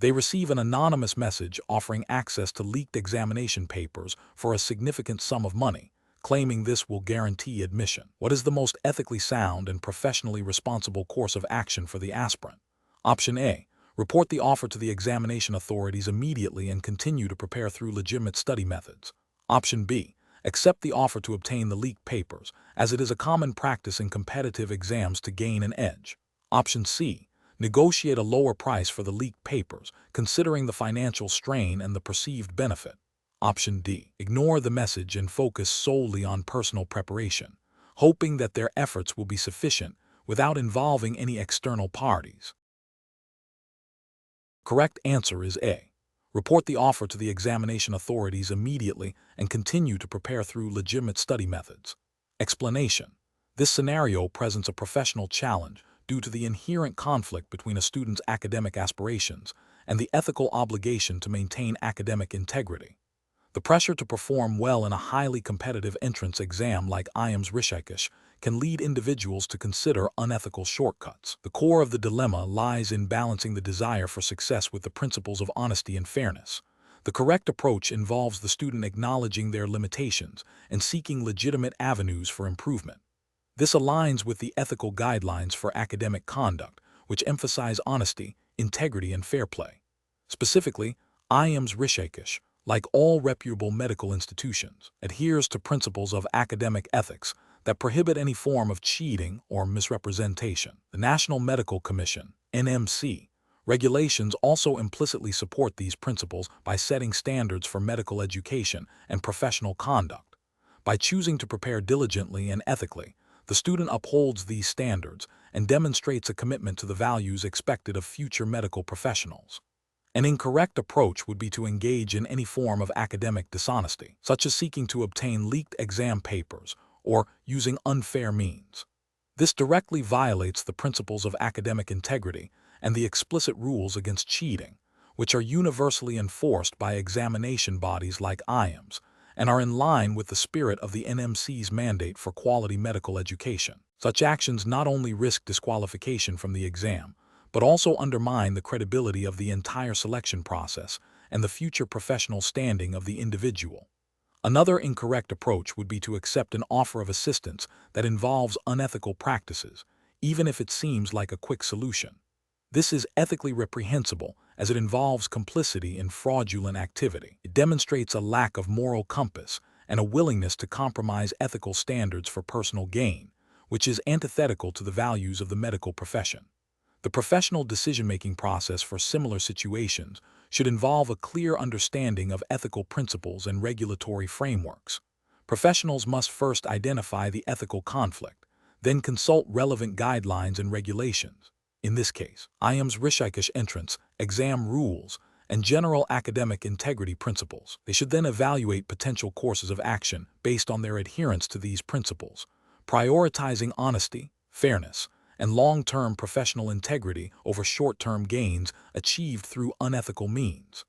They receive an anonymous message offering access to leaked examination papers for a significant sum of money, claiming this will guarantee admission. What is the most ethically sound and professionally responsible course of action for the aspirant? Option A. Report the offer to the examination authorities immediately and continue to prepare through legitimate study methods. Option B. Accept the offer to obtain the leaked papers, as it is a common practice in competitive exams to gain an edge. Option C. Negotiate a lower price for the leaked papers, considering the financial strain and the perceived benefit. Option D. Ignore the message and focus solely on personal preparation, hoping that their efforts will be sufficient without involving any external parties. Correct answer is A. Report the offer to the examination authorities immediately and continue to prepare through legitimate study methods. Explanation. This scenario presents a professional challenge due to the inherent conflict between a student's academic aspirations and the ethical obligation to maintain academic integrity. The pressure to perform well in a highly competitive entrance exam like AIIMS Rishikesh can lead individuals to consider unethical shortcuts. The core of the dilemma lies in balancing the desire for success with the principles of honesty and fairness. The correct approach involves the student acknowledging their limitations and seeking legitimate avenues for improvement. This aligns with the ethical guidelines for academic conduct, which emphasize honesty, integrity, and fair play. Specifically, AIIMS Rishikesh, like all reputable medical institutions, adheres to principles of academic ethics that prohibit any form of cheating or misrepresentation. The National Medical Commission, NMC, regulations also implicitly support these principles by setting standards for medical education and professional conduct. By choosing to prepare diligently and ethically, the student upholds these standards and demonstrates a commitment to the values expected of future medical professionals. An incorrect approach would be to engage in any form of academic dishonesty, such as seeking to obtain leaked exam papers or using unfair means. This directly violates the principles of academic integrity and the explicit rules against cheating, which are universally enforced by examination bodies like AIIMS and are in line with the spirit of the NMC's mandate for quality medical education. Such actions not only risk disqualification from the exam, but also undermine the credibility of the entire selection process and the future professional standing of the individual. Another incorrect approach would be to accept an offer of assistance that involves unethical practices, even if it seems like a quick solution. This is ethically reprehensible as it involves complicity in fraudulent activity. It demonstrates a lack of moral compass and a willingness to compromise ethical standards for personal gain, which is antithetical to the values of the medical profession. The professional decision-making process for similar situations should involve a clear understanding of ethical principles and regulatory frameworks. Professionals must first identify the ethical conflict, then consult relevant guidelines and regulations. In this case, AIIMS Rishikesh entrance, exam rules, and general academic integrity principles. They should then evaluate potential courses of action based on their adherence to these principles, prioritizing honesty, fairness, and long-term professional integrity over short-term gains achieved through unethical means.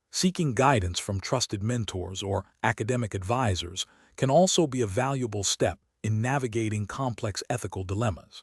Seeking guidance from trusted mentors or academic advisors can also be a valuable step in navigating complex ethical dilemmas.